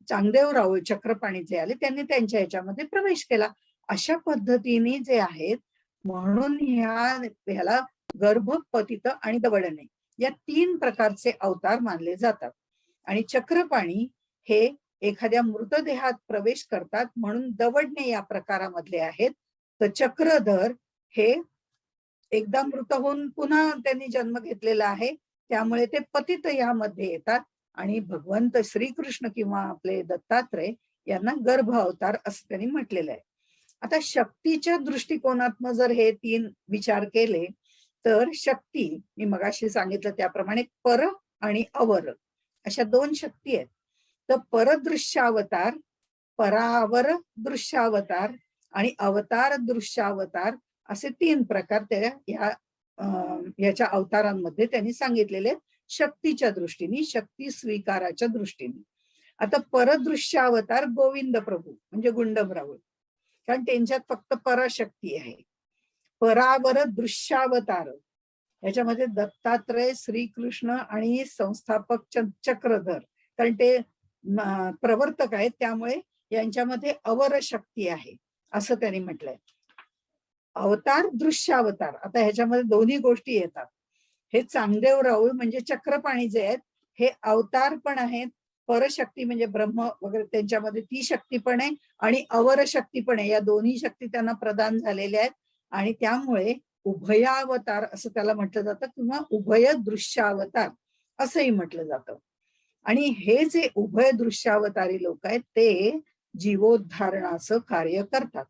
चांगदेव राऊळ चक्रपाणी जे आले त्यांनी त्यांच्या ह्याच्यामध्ये प्रवेश केला. अशा पद्धतीने जे आहेत, म्हणून ह्याला गर्भ, पतित आणि दवडणे या 3 प्रकारचे अवतार मानले जातात. आणि चक्रपाणी हे एखाद्या मृतदेहात प्रवेश करतात म्हणून दवडणे या प्रकारामधले आहेत. तर चक्रधर हे एकदा मृत होऊन पुन्हा त्यांनी जन्म घेतलेला आहे, त्यामुळे ते पतित यामध्ये येतात. आणि भगवंत श्रीकृष्ण किंवा आपले दत्तात्रय यांना गर्भ अवतार असं त्यांनी म्हटलेलं आहे. आता शक्तीच्या दृष्टिकोनातनं जर हे 3 विचार केले तर शक्ती, मी मगाशी सांगितलं त्याप्रमाणे पर आणि अवर अशा 2 शक्ती आहेत. तर परदृश्यावतार, परावर दृश्यावतार आणि अवतार दृश्यावतार असे 3 प्रकार त्या याच्या अवतारांमध्ये त्यांनी सांगितलेले आहेत शक्तीच्या दृष्टीने, शक्ती स्वीकाराच्या दृष्टीने. आता परदृश्यावतार गोविंद प्रभू म्हणजे गुंडम राऊळ, कारण त्यांच्यात फक्त पराशक्ती आहे. परावर दृश्यावतार, याच्यामध्ये दत्तात्रय, श्रीकृष्ण आणि संस्थापक चक्रधर, कारण ते प्रवर्तक आहेत, त्यामुळे यांच्यामध्ये अवर शक्ती आहे असं त्यांनी म्हटलंय. अवतार, दृश्यावतार, आता ह्याच्यामध्ये दोन्ही गोष्टी येतात. हे चांगदेव राऊळ म्हणजे चक्रपाणी जे आहेत हे अवतार पण आहेत, परशक्ती म्हणजे ब्रह्म वगैरे त्यांच्यामध्ये ती शक्ती पण आहे आणि अवर शक्ती पण आहे. या दोन्ही शक्ती त्यांना प्रदान झालेल्या आहेत आणि त्यामुळे उभयावतार असं त्याला म्हटलं जातं किंवा उभय दृश्यावतार असंही म्हटलं जातं. आणि हे जे उभय दृश्यावतारी लोक आहेत ते जीवोद्धारणाचं कार्य करतात.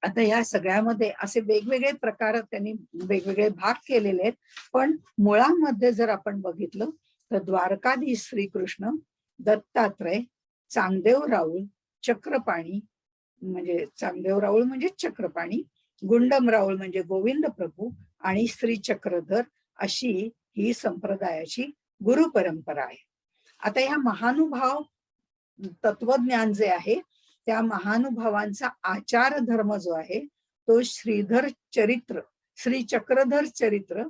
आता या सगळ्यामध्ये असे वेगवेगळे प्रकार त्यांनी वेगवेगळे भाग केलेले आहेत, पण मुळामध्ये जर आपण बघितलं तर द्वारकाधीश श्रीकृष्ण, दत्तात्रय, चांगदेव राऊळ, चक्रपाणी म्हणजे चांगदेव राऊळ म्हणजे चक्रपाणी, गुंडम राऊळ म्हणजे गोविंद प्रभू आणि श्री चक्रधर अशी ही संप्रदायाची गुरु परंपरा आहे. आता या महानुभाव तत्वज्ञान जे आहे त्या महानुभावांचा आचार धर्म जो आहे तो श्रीधर चरित्र, श्री चक्रधर चरित्र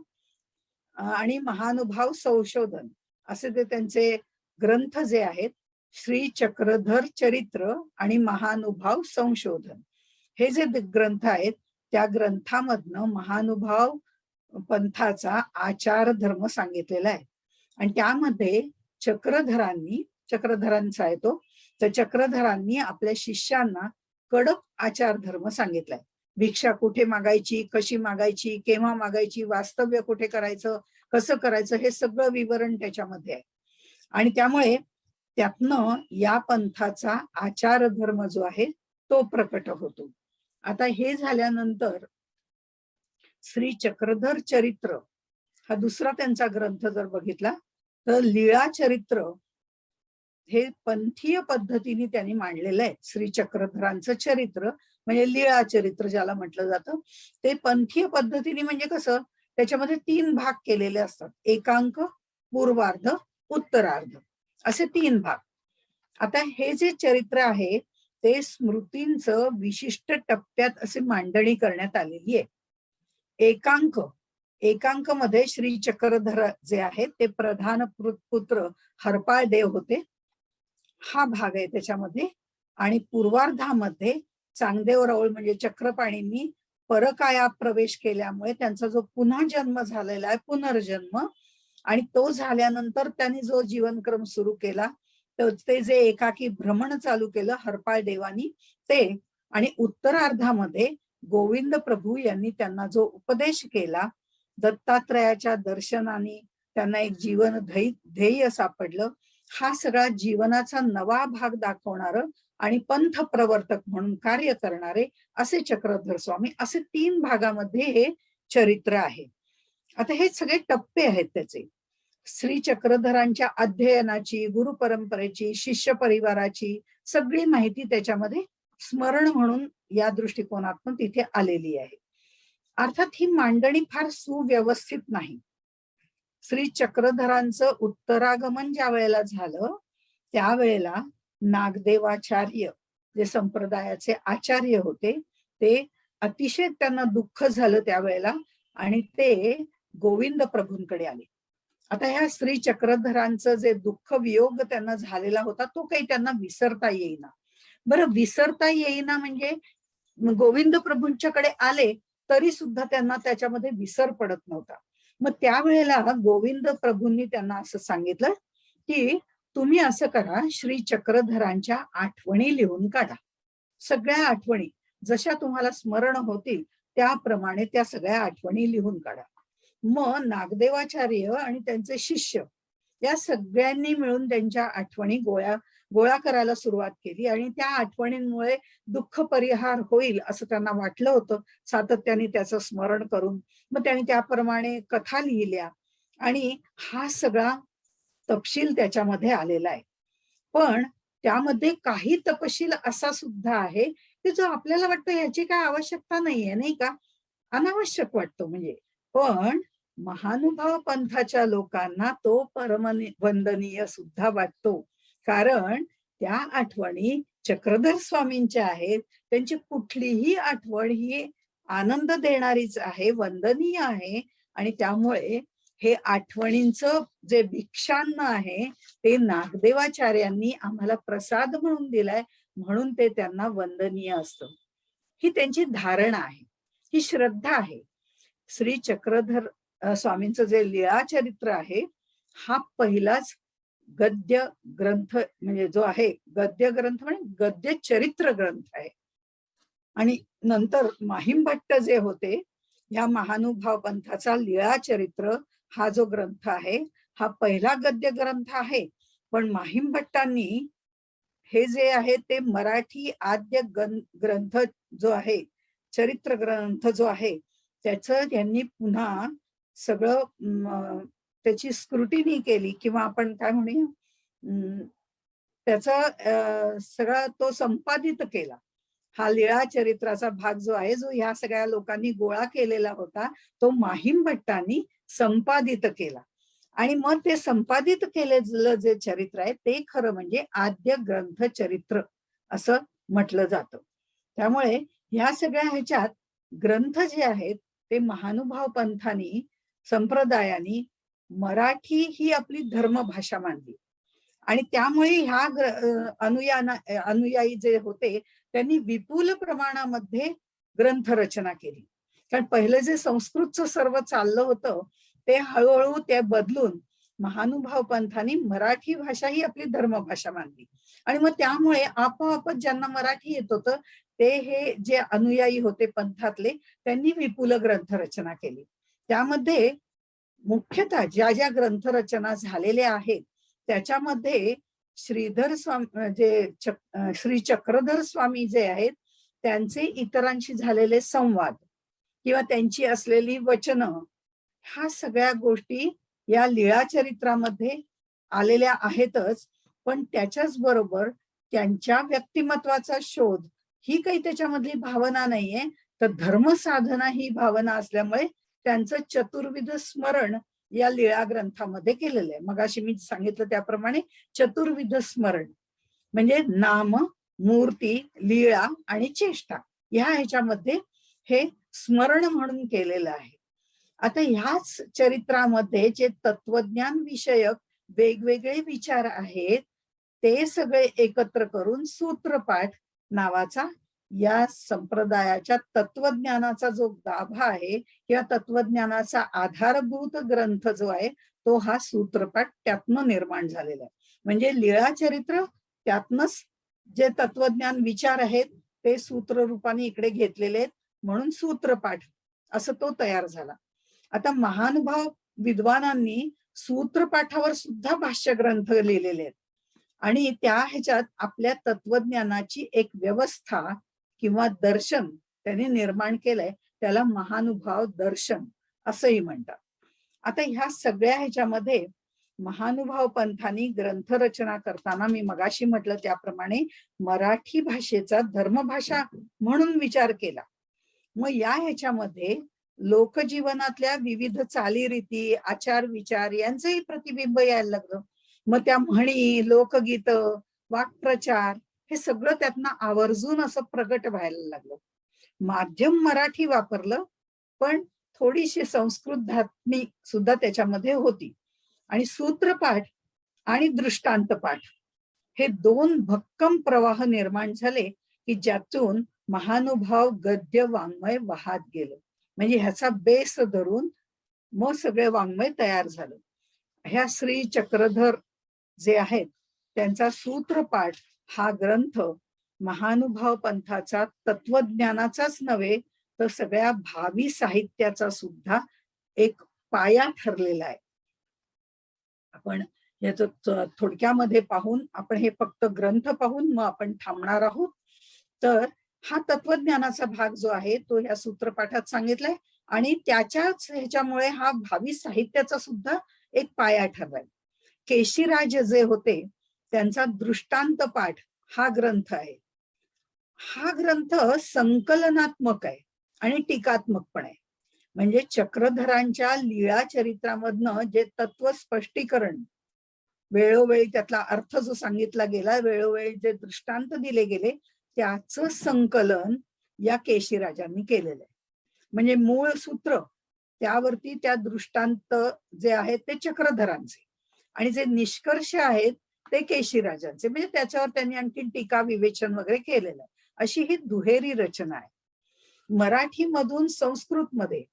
आणि महानुभाव संशोधन असे ते त्यांचे ग्रंथ जे आहेत, श्री चक्रधर चरित्र आणि महानुभाव संशोधन, हे जे ग्रंथ आहेत त्या ग्रंथामधनं महानुभाव पंथाचा आचार धर्म सांगितलेला आहे. आणि त्यामध्ये चक्रधरांचा आहे तो, तर चक्रधरांनी आपल्या शिष्यांना कडक आचार धर्म सांगितलाय. भिक्षा कुठे मागायची, कशी मागायची, केव्हा मागायची, वास्तव्य कुठे करायचं, कसं करायचं, हे सगळं विवरण त्याच्यामध्ये आहे. आणि त्यामुळे त्यातनं या पंथाचा आचार धर्म जो आहे तो प्रकट होतो. आता हे झाल्यानंतर श्री चक्रधर चरित्र हा दुसरा त्यांचा ग्रंथ जर बघितला तर लीळा चरित्र हे पंथीय पद्धतीने त्यांनी मांडलेलं आहे. श्री चक्रधरांचं चरित्र म्हणजे लीळा चरित्र ज्याला म्हटलं जातं, ते पंथीय पद्धतीने म्हणजे कसं, त्याच्यामध्ये 3 भाग केलेले असतात, एकांक, पूर्वार्ध, उत्तरार्ध असे 3 भाग. आता हे जे चरित्र आहे ते स्मृतींचं विशिष्ट टप्प्यात असे मांडणी करण्यात आलेली आहे. एकांक मध्ये श्री चक्रधर जे आहेत ते प्रधान पुत्र हरपाळ देव होते, हा भाग आहे त्याच्यामध्ये. आणि पूर्वार्धामध्ये चांगदेव राऊळ म्हणजे चक्रपाणींनी परकाया प्रवेश केल्यामुळे त्यांचा जो पुन्हा जन्म झालेला आहे, पुनर्जन्म, आणि तो झाल्यानंतर त्यांनी जो जीवनक्रम सुरू केला, तर ते जे एकाकी भ्रमण चालू केलं हरपाळ देवानी ते, आणि उत्तरार्धामध्ये गोविंद प्रभू यांनी त्यांना जो उपदेश केला, दत्तात्रयाच्या दर्शनाने त्यांना एक जीवन ध्येय सापडलं, हा सगळा जीवनाचा नवा भाग दाखवणारं आणि पंथ प्रवर्तक म्हणून कार्य करणारे असे चक्रधर स्वामी, असे 3 भागामध्ये हे चरित्र आहे. आता हे सगळे टप्पे आहेत त्याचे. श्री चक्रधरांच्या अध्ययनाची, गुरु परंपरेची, शिष्य परिवाराची सगळी माहिती त्याच्यामध्ये स्मरण म्हणून या दृष्टिकोनातून तिथे आलेली आहे. अर्थात ही मांडणी फार सुव्यवस्थित नाही. श्री चक्रधरांचं उत्तरागमन ज्या वेळेला झालं त्यावेळेला नागदेवाचार्य जे संप्रदायाचे आचार्य होते ते अतिशय त्यांना दुःख झालं त्यावेळेला आणि ते गोविंद प्रभूंकडे आले. आता ह्या श्री चक्रधरांचं जे दुःख वियोग त्यांना झालेला होता तो काही त्यांना विसरता येईना. बरं, विसरता येईना म्हणजे गोविंद प्रभूंच्याकडे आले तरी सुद्धा त्यांना त्याच्यामध्ये विसर पडत नव्हता. मग त्यावेळेला गोविंद प्रभूंनी त्यांना असं सांगितलं की तुम्ही असं करा, श्री चक्रधरांच्या आठवणी लिहून काढा. सगळ्या आठवणी जशा तुम्हाला स्मरण होतील त्याप्रमाणे त्या सगळ्या आठवणी लिहून काढा. मग नागदेवाचार्य आणि त्यांचे शिष्य या सगळ्यांनी मिळून त्यांच्या आठवणी गोळा करायला सुरुवात केली आणि त्या आठवणींमुळे दुःख परिहार होईल असं त्यांना वाटलं होतं, सातत्याने त्याचं स्मरण करून. मग त्यांनी त्याप्रमाणे कथा लिहिल्या आणि हा सगळा तपशील त्याच्यामध्ये आलेला आहे. पण त्यामध्ये काही तपशील असा सुद्धा आहे की जो आपल्याला वाटतं ह्याची काय आवश्यकता नाहीये, नाही का, अनावश्यक वाटतो म्हणजे. पण महानुभाव पंथाच्या लोकांना तो परम वंदनीय सुद्धा वाटतो, कारण त्या आठवणी चक्रधर स्वामींच्या आहेत. त्यांची कुठलीही आठवण ही आनंद देणारीच आहे, वंदनीय आहे. आणि त्यामुळे हे आठवणींचं जे भिक्षान्न आहे ते नागदेवाचार्यांनी आम्हाला प्रसाद म्हणून दिलाय, म्हणून ते त्यांना वंदनीय असतं. ही त्यांची धारणा आहे, ही श्रद्धा आहे. श्री चक्रधर स्वामींचं जे लीळा चरित्र आहे, हा पहिलाच गद्य ग्रंथ म्हणजे जो आहे, गद्य ग्रंथ म्हणजे गद्य चरित्र ग्रंथ आहे. आणि नंतर माहिमभट्ट जे होते, या महानुभाव पंथाचा लीळा चरित्र हा जो ग्रंथ आहे, हा पहिला गद्य ग्रंथ आहे. पण माहिमभट्टांनी हे जे आहे ते मराठी आद्य ग्रंथ जो आहे, चरित्र ग्रंथ जो आहे, त्याचं त्यांनी पुन्हा सगळं त्याची स्क्रुटिनी केली, किंवा आपण काय म्हणूया, त्याचा सगळा तो संपादित केला. हा लीळा चरित्राचा भाग जो आहे, जो ह्या सगळ्या लोकांनी गोळा केलेला होता, तो माहिमभट्टांनी संपादित केला. आणि मग ते संपादित केलेलं जे चरित्र आहे ते खरं म्हणजे आद्य ग्रंथ चरित्र असं म्हटलं जातं. त्यामुळे ह्या सगळ्या ह्याच्यात ग्रंथ जे आहेत ते महानुभाव पंथानी, संप्रदायानी मराठी ही आपली धर्मभाषा मानली. आणि त्यामुळे ह्या अनुयायी जे होते त्यांनी विपुल प्रमाणामध्ये ग्रंथ रचना केली. कारण पहिलं जे संस्कृतचं सर्व चाललं होतं ते हळूहळू ते बदलून महानुभाव पंथांनी मराठी भाषा ही आपली धर्मभाषा मानली. आणि मग त्यामुळे आपोआपच ज्यांना मराठी येत होतं ते हे जे अनुयायी होते पंथातले, त्यांनी विपुल ग्रंथ रचना केली. त्यामध्ये मुख्यतः ज्या ज्या ग्रंथ रचना झालेल्या आहेत त्याच्यामध्ये श्रीधर स्वामी श्री चक्रधर स्वामी जे आहेत त्यांचे इतरांशी झालेले संवाद किंवा त्यांची असलेली वचनं, ह्या सगळ्या गोष्टी या लीळा चरित्रामध्ये आलेल्या आहेतच. पण त्याच्याच बरोबर त्यांच्या व्यक्तिमत्वाचा शोध ही काही त्याच्यामधली भावना नाहीये, तर धर्मसाधना ही भावना असल्यामुळे त्यांचं चतुर्विध स्मरण या लीळा ग्रंथामध्ये केलेलं आहे. मगाशी मी सांगितलं त्याप्रमाणे चतुर्विध स्मरण म्हणजे नाम, मूर्ती, लीळा आणि चेष्टा, ह्या ह्याच्यामध्ये हे स्मरण म्हणून केलेलं आहे. आता ह्याच चरित्रामध्ये जे तत्वज्ञान विषयक वेगवेगळे विचार आहेत ते सगळे एकत्र करून सूत्रपाठ नावाचा या संप्रदायाच्या तत्वज्ञानाचा जो गाभा आहे किंवा तत्वज्ञानाचा आधारभूत ग्रंथ जो आहे तो हा सूत्रपाठ त्यातनं निर्माण झालेला आहे. म्हणजे लीळा चरित्र त्यातनच जे तत्वज्ञान विचार आहेत ते सूत्र रूपाने इकडे घेतलेले आहेत, म्हणून सूत्रपाठ असं तो तयार झाला. आता महानुभाव विद्वानांनी सूत्रपाठावर सुद्धा भाष्य ग्रंथ लिहिलेले आहेत. आणि त्या ह्याच्यात आपल्या तत्वज्ञानाची एक व्यवस्था किंवा दर्शन त्याने निर्माण केलंय, त्याला महानुभाव दर्शन असंही म्हणतात. आता ह्या सगळ्या ह्याच्यामध्ये महानुभाव पंथांनी ग्रंथरचना करताना मी मगाशी म्हटलं त्याप्रमाणे मराठी भाषेचा धर्मभाषा म्हणून विचार केला. मग या ह्याच्यामध्ये लोकजीवनातल्या विविध चालीरीती, आचार विचार यांचंही प्रतिबिंब यायला लागलं. मग त्या म्हणी, लोकगीत, वाक्प्रचार हे सगळं त्यातनं आवर्जून असं प्रगट व्हायला लागलं. माध्यम मराठी वापरलं, पण थोडीशी संस्कृत धाटणी सुद्धा त्याच्यामध्ये होती. आणि सूत्रपाठ आणि दृष्टांत पाठ हे दोन भक्कम प्रवाह निर्माण झाले की ज्यातून महानुभाव गद्य वाङ्मय वाहत गेलं. म्हणजे ह्याचा बेस धरून मग सगळे वाङ्मय तयार झालं. ह्या श्री चक्रधर जे आहेत त्यांचा सूत्रपाठ हा ग्रंथ महानुभाव पंथाचा तत्वज्ञानाचाच नव्हे तर सगळ्या भावी साहित्याचा सुद्धा एक पाया ठरलेला आहे. आपण याचं थोडक्यामध्ये पाहून, आपण हे फक्त ग्रंथ पाहून मग आपण थांबणार आहोत. तर हा तत्वज्ञानाचा भाग जो आहे तो ह्या सूत्रपाठात सांगितलाय आणि त्याच्याच ह्याच्यामुळे हा भावी साहित्याचा सुद्धा एक पाया ठरलाय. केशीराज जे होते त्यांचा दृष्टांत पाठ हा ग्रंथ आहे. हा ग्रंथ संकलनात्मक आहे आणि टीकात्मक पण आहे. म्हणजे चक्रधरांच्या लीळा चरित्रामधनं जे तत्व स्पष्टीकरण वेळोवेळी त्यातला अर्थ जो सांगितला गेला, वेळोवेळी जे दृष्टांत दिले गेले, त्याचं संकलन या केशीराजांनी केलेलं आहे. म्हणजे मूळ सूत्र त्यावरती त्या दृष्टांत जे आहेत ते चक्रधरांचे आणि जे निष्कर्ष आहेत ते केशीराजांचे, म्हणजे त्याच्यावर त्यांनी आणखी टीका विवेचन वगैरे केलेलं आहे. अशी ही दुहेरी रचना आहे. मराठीमधून संस्कृतमध्ये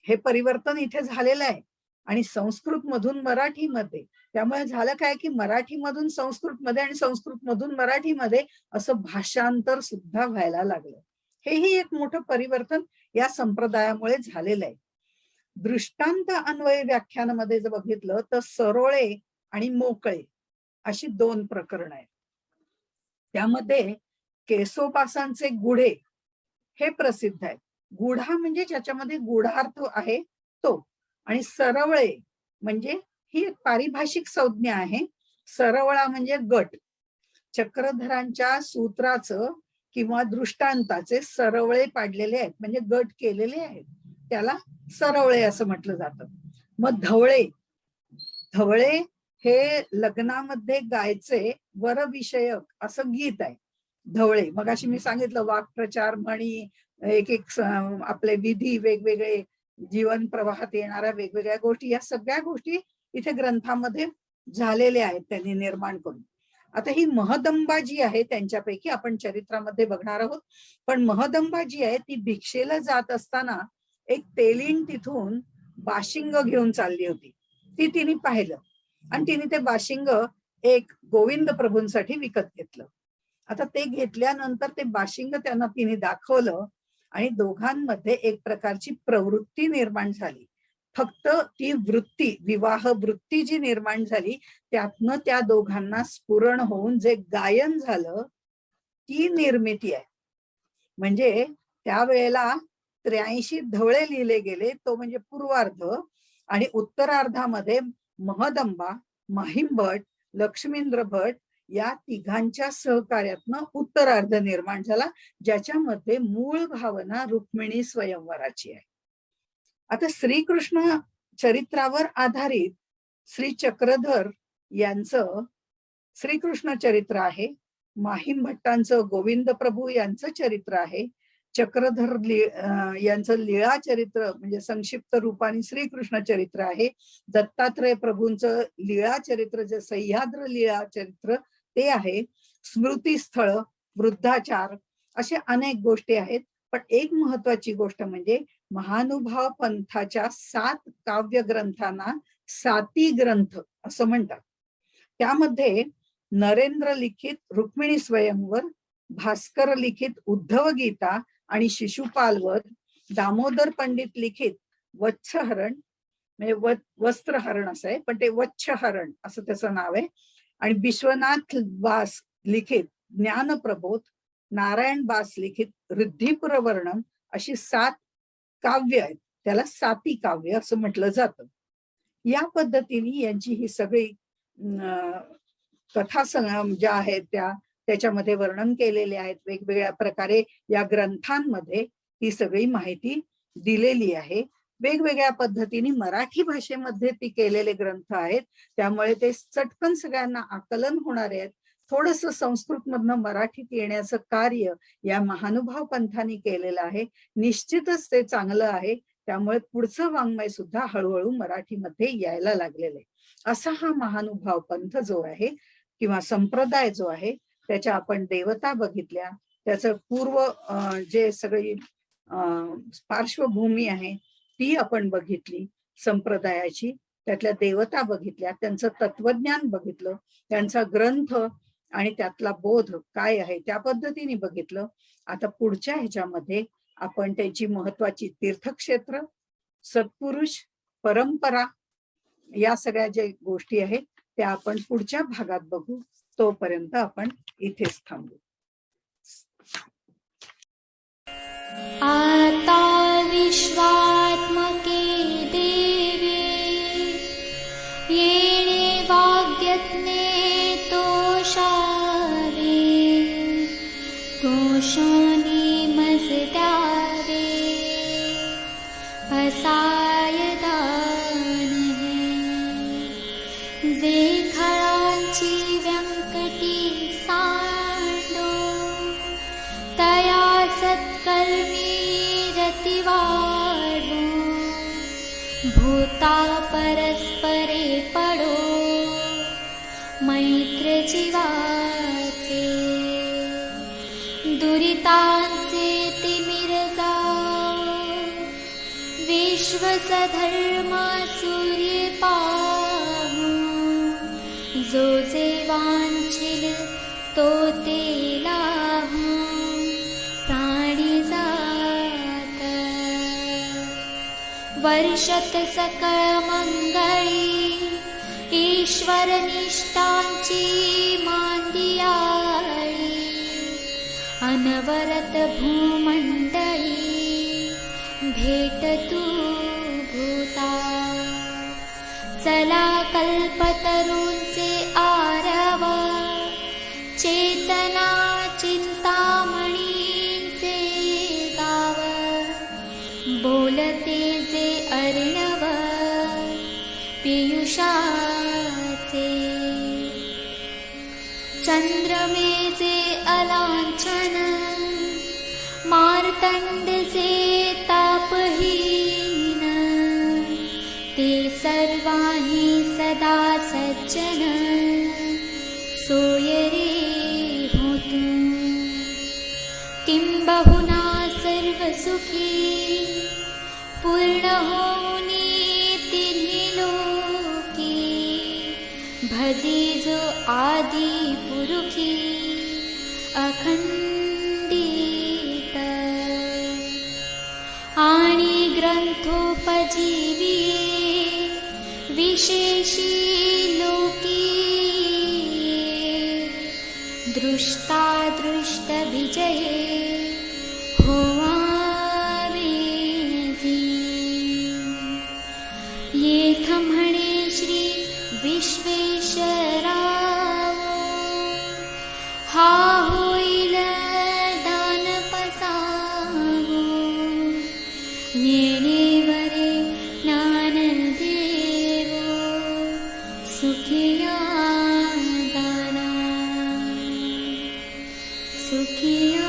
हे परिवर्तन इथे झालेलं आहे आणि संस्कृत मधून मराठीमध्ये. त्यामुळे झालं काय की मराठीमधून संस्कृतमध्ये आणि संस्कृतमधून मराठीमध्ये असं भाषांतर सुद्धा व्हायला लागलं. हेही एक मोठं परिवर्तन या संप्रदायामुळे झालेलं आहे. दृष्टांत अन्वय व्याख्यानामध्ये जर बघितलं तर सरोळे आणि मोकळे अशी दोन प्रकरण आहेत. त्यामध्ये केसोपासांचे गुढे हे प्रसिद्ध आहेत. गुढा म्हणजे ज्याच्यामध्ये गुढार्थ आहे तो, आणि सरवळे म्हणजे ही एक पारिभाषिक संज्ञा आहे. सरवळा म्हणजे गट. चक्रधरांच्या सूत्राचं किंवा दृष्टांताचे सरवळे पाडलेले आहेत, म्हणजे गट केलेले आहेत, त्याला सरवळे असं म्हटलं जातं. मग धवळे, धवळे हे लग्नामध्ये गायचे वरविषयक असं गीत आहे. धवळे, मग अशी मी सांगितलं वाक्प्रचार म्हणी, एक एक आपले विधी, वेगवेगळे जीवन प्रवाहात येणाऱ्या वेगवेगळ्या गोष्टी, या सगळ्या गोष्टी इथे ग्रंथामध्ये झालेल्या आहेत त्यांनी निर्माण करून. आता ही महदंबा जी आहे त्यांच्यापैकी आपण चरित्रामध्ये बघणार आहोत. पण महदंबा जी आहे ती भिक्षेला जात असताना एक तेलीण तिथून बाशिंग घेऊन चालली होती. ती तिने पाहिलं आणि तिने ते बाशिंग एक गोविंद प्रभूंसाठी विकत घेतलं. आता ते घेतल्यानंतर ते बाशिंग त्यांना तिने दाखवलं आणि दोघांमध्ये एक प्रकारची प्रवृत्ती निर्माण झाली. फक्त ती वृत्ती, विवाह वृत्ती जी निर्माण झाली त्यातनं त्या दोघांना स्फुरण होऊन जे गायन झालं ती निर्मिती आहे. म्हणजे त्यावेळेला 83 धवळे लिहिले गेले, तो म्हणजे पूर्वार्ध, आणि उत्तरार्धामध्ये महदंबा, माहिमभट, लक्ष्मींद्र भट या तिघांच्या सहकार्यातनं उत्तरार्ध निर्माण झाला, ज्याच्यामध्ये मूळ भावना रुक्मिणी स्वयंवराची आहे. आता श्रीकृष्ण चरित्रावर आधारित श्री चक्रधर यांचं श्रीकृष्ण चरित्र आहे. माहिम भट्टांचं गोविंद प्रभू यांचं चरित्र आहे. चक्रधर यांचं लीळा चरित्र म्हणजे संक्षिप्त रूपाने श्रीकृष्ण चरित्र आहे. दत्तात्रय प्रभूंचं लीळा चरित्र जे सह्याद्र लीळा चरित्र ते आहे. स्मृतीस्थळ, वृद्धाचार, अशा अनेक गोष्टी आहेत. पण एक महत्वाची गोष्ट म्हणजे महानुभाव पंथाच्या 7 काव्य ग्रंथांना साती ग्रंथ असं म्हणतात. त्यामध्ये नरेंद्र लिखित रुक्मिणी स्वयंवर, भास्कर लिखित उद्धव गीता आणि शिशुपालवध, दामोदर पंडित लिखित वत्सहरण म्हणजे वस्त्रहरण असं आहे, पण ते वच्छहरण असं त्याचं नाव आहे, आणि विश्वनाथ बास लिखित ज्ञानप्रबोध, नारायण बास लिखित रिद्धिपुर वर्णन, अशी 7 काव्य आहेत. त्याला साती काव्य असं म्हटलं जातं. या पद्धतीने यांची ही सगळी कथा ज्या आहेत त्याच्यामध्ये वर्णन केलेले आहेत. वेगवेगळ्या प्रकारे या ग्रंथांमध्ये ही सगळी माहिती दिलेली आहे. वेगवेगळ्या पद्धतीने मराठी भाषेमध्ये ती केलेले ग्रंथ आहेत, त्यामुळे ते चटकन सगळ्यांना आकलन होणारे आहेत. थोडस संस्कृत मधनं मराठीत येण्याचं कार्य या महानुभाव पंथांनी केलेलं आहे. निश्चितच ते चांगलं आहे. त्यामुळे पुढचं वाङ्मय सुद्धा हळूहळू मराठीमध्ये यायला लागलेलं आहे. असा हा महानुभाव पंथ जो आहे किंवा संप्रदाय जो आहे, त्याच्या आपण देवता बघितल्या, त्याचं पूर्व जे सगळी पार्श्वभूमी आहे ती आपण बघितली संप्रदायाची, त्यातल्या देवता बघितल्या, त्यांचं तत्वज्ञान बघितलं, त्यांचा ग्रंथ आणि त्यातला बोध काय आहे त्या पद्धतीने बघितलं. आता पुढच्या ह्याच्यामध्ये आपण त्यांची महत्वाची तीर्थक्षेत्र, सत्पुरुष, परंपरा, या सगळ्या ज्या गोष्टी आहेत त्या आपण पुढच्या भागात बघू. तोपर्यंत आपण इथेच थांबू. आता विश्वात्मके देवी येणे वाग्यज्ञे तोषारे तोषोनी मजद्यारे असायदान जे परस्परे पडो मैत्र जीवाचे दुरितांचे तिमिर जाओ विश्वसधर्म सूर्य पाहू जो जे वांछिल तो ते लाभो प्राणी जात वर्षत सकळ मंगळी ईश्वर निष्ठांची मांदियाळी अनवरत भूमंडळी भेट तू भूता चला कल्पतरूंचे आरव चेतना चिंतामणींचे गाव बोलते जे अर्णव पियुषाचे चंद्रमेचे अलांछन मार्तंडचे तापहीन ते सर्वांही सदा सज्जन सोयरे होतु किंबहुना सर्व सुखी पूर्ण होनी तिन्ही लोकी भजी जो आदि पुरुखी अखंडित आणि ग्रंथोपजीविये विशेषी लोकी दृष्टा दृष्ट विजये होवावेजी येथ म्हणे श्री विश्वेश्वराव हा होईल दान पसावो येणेवरे ज्ञानदेवो सुखिया दाना सुखिया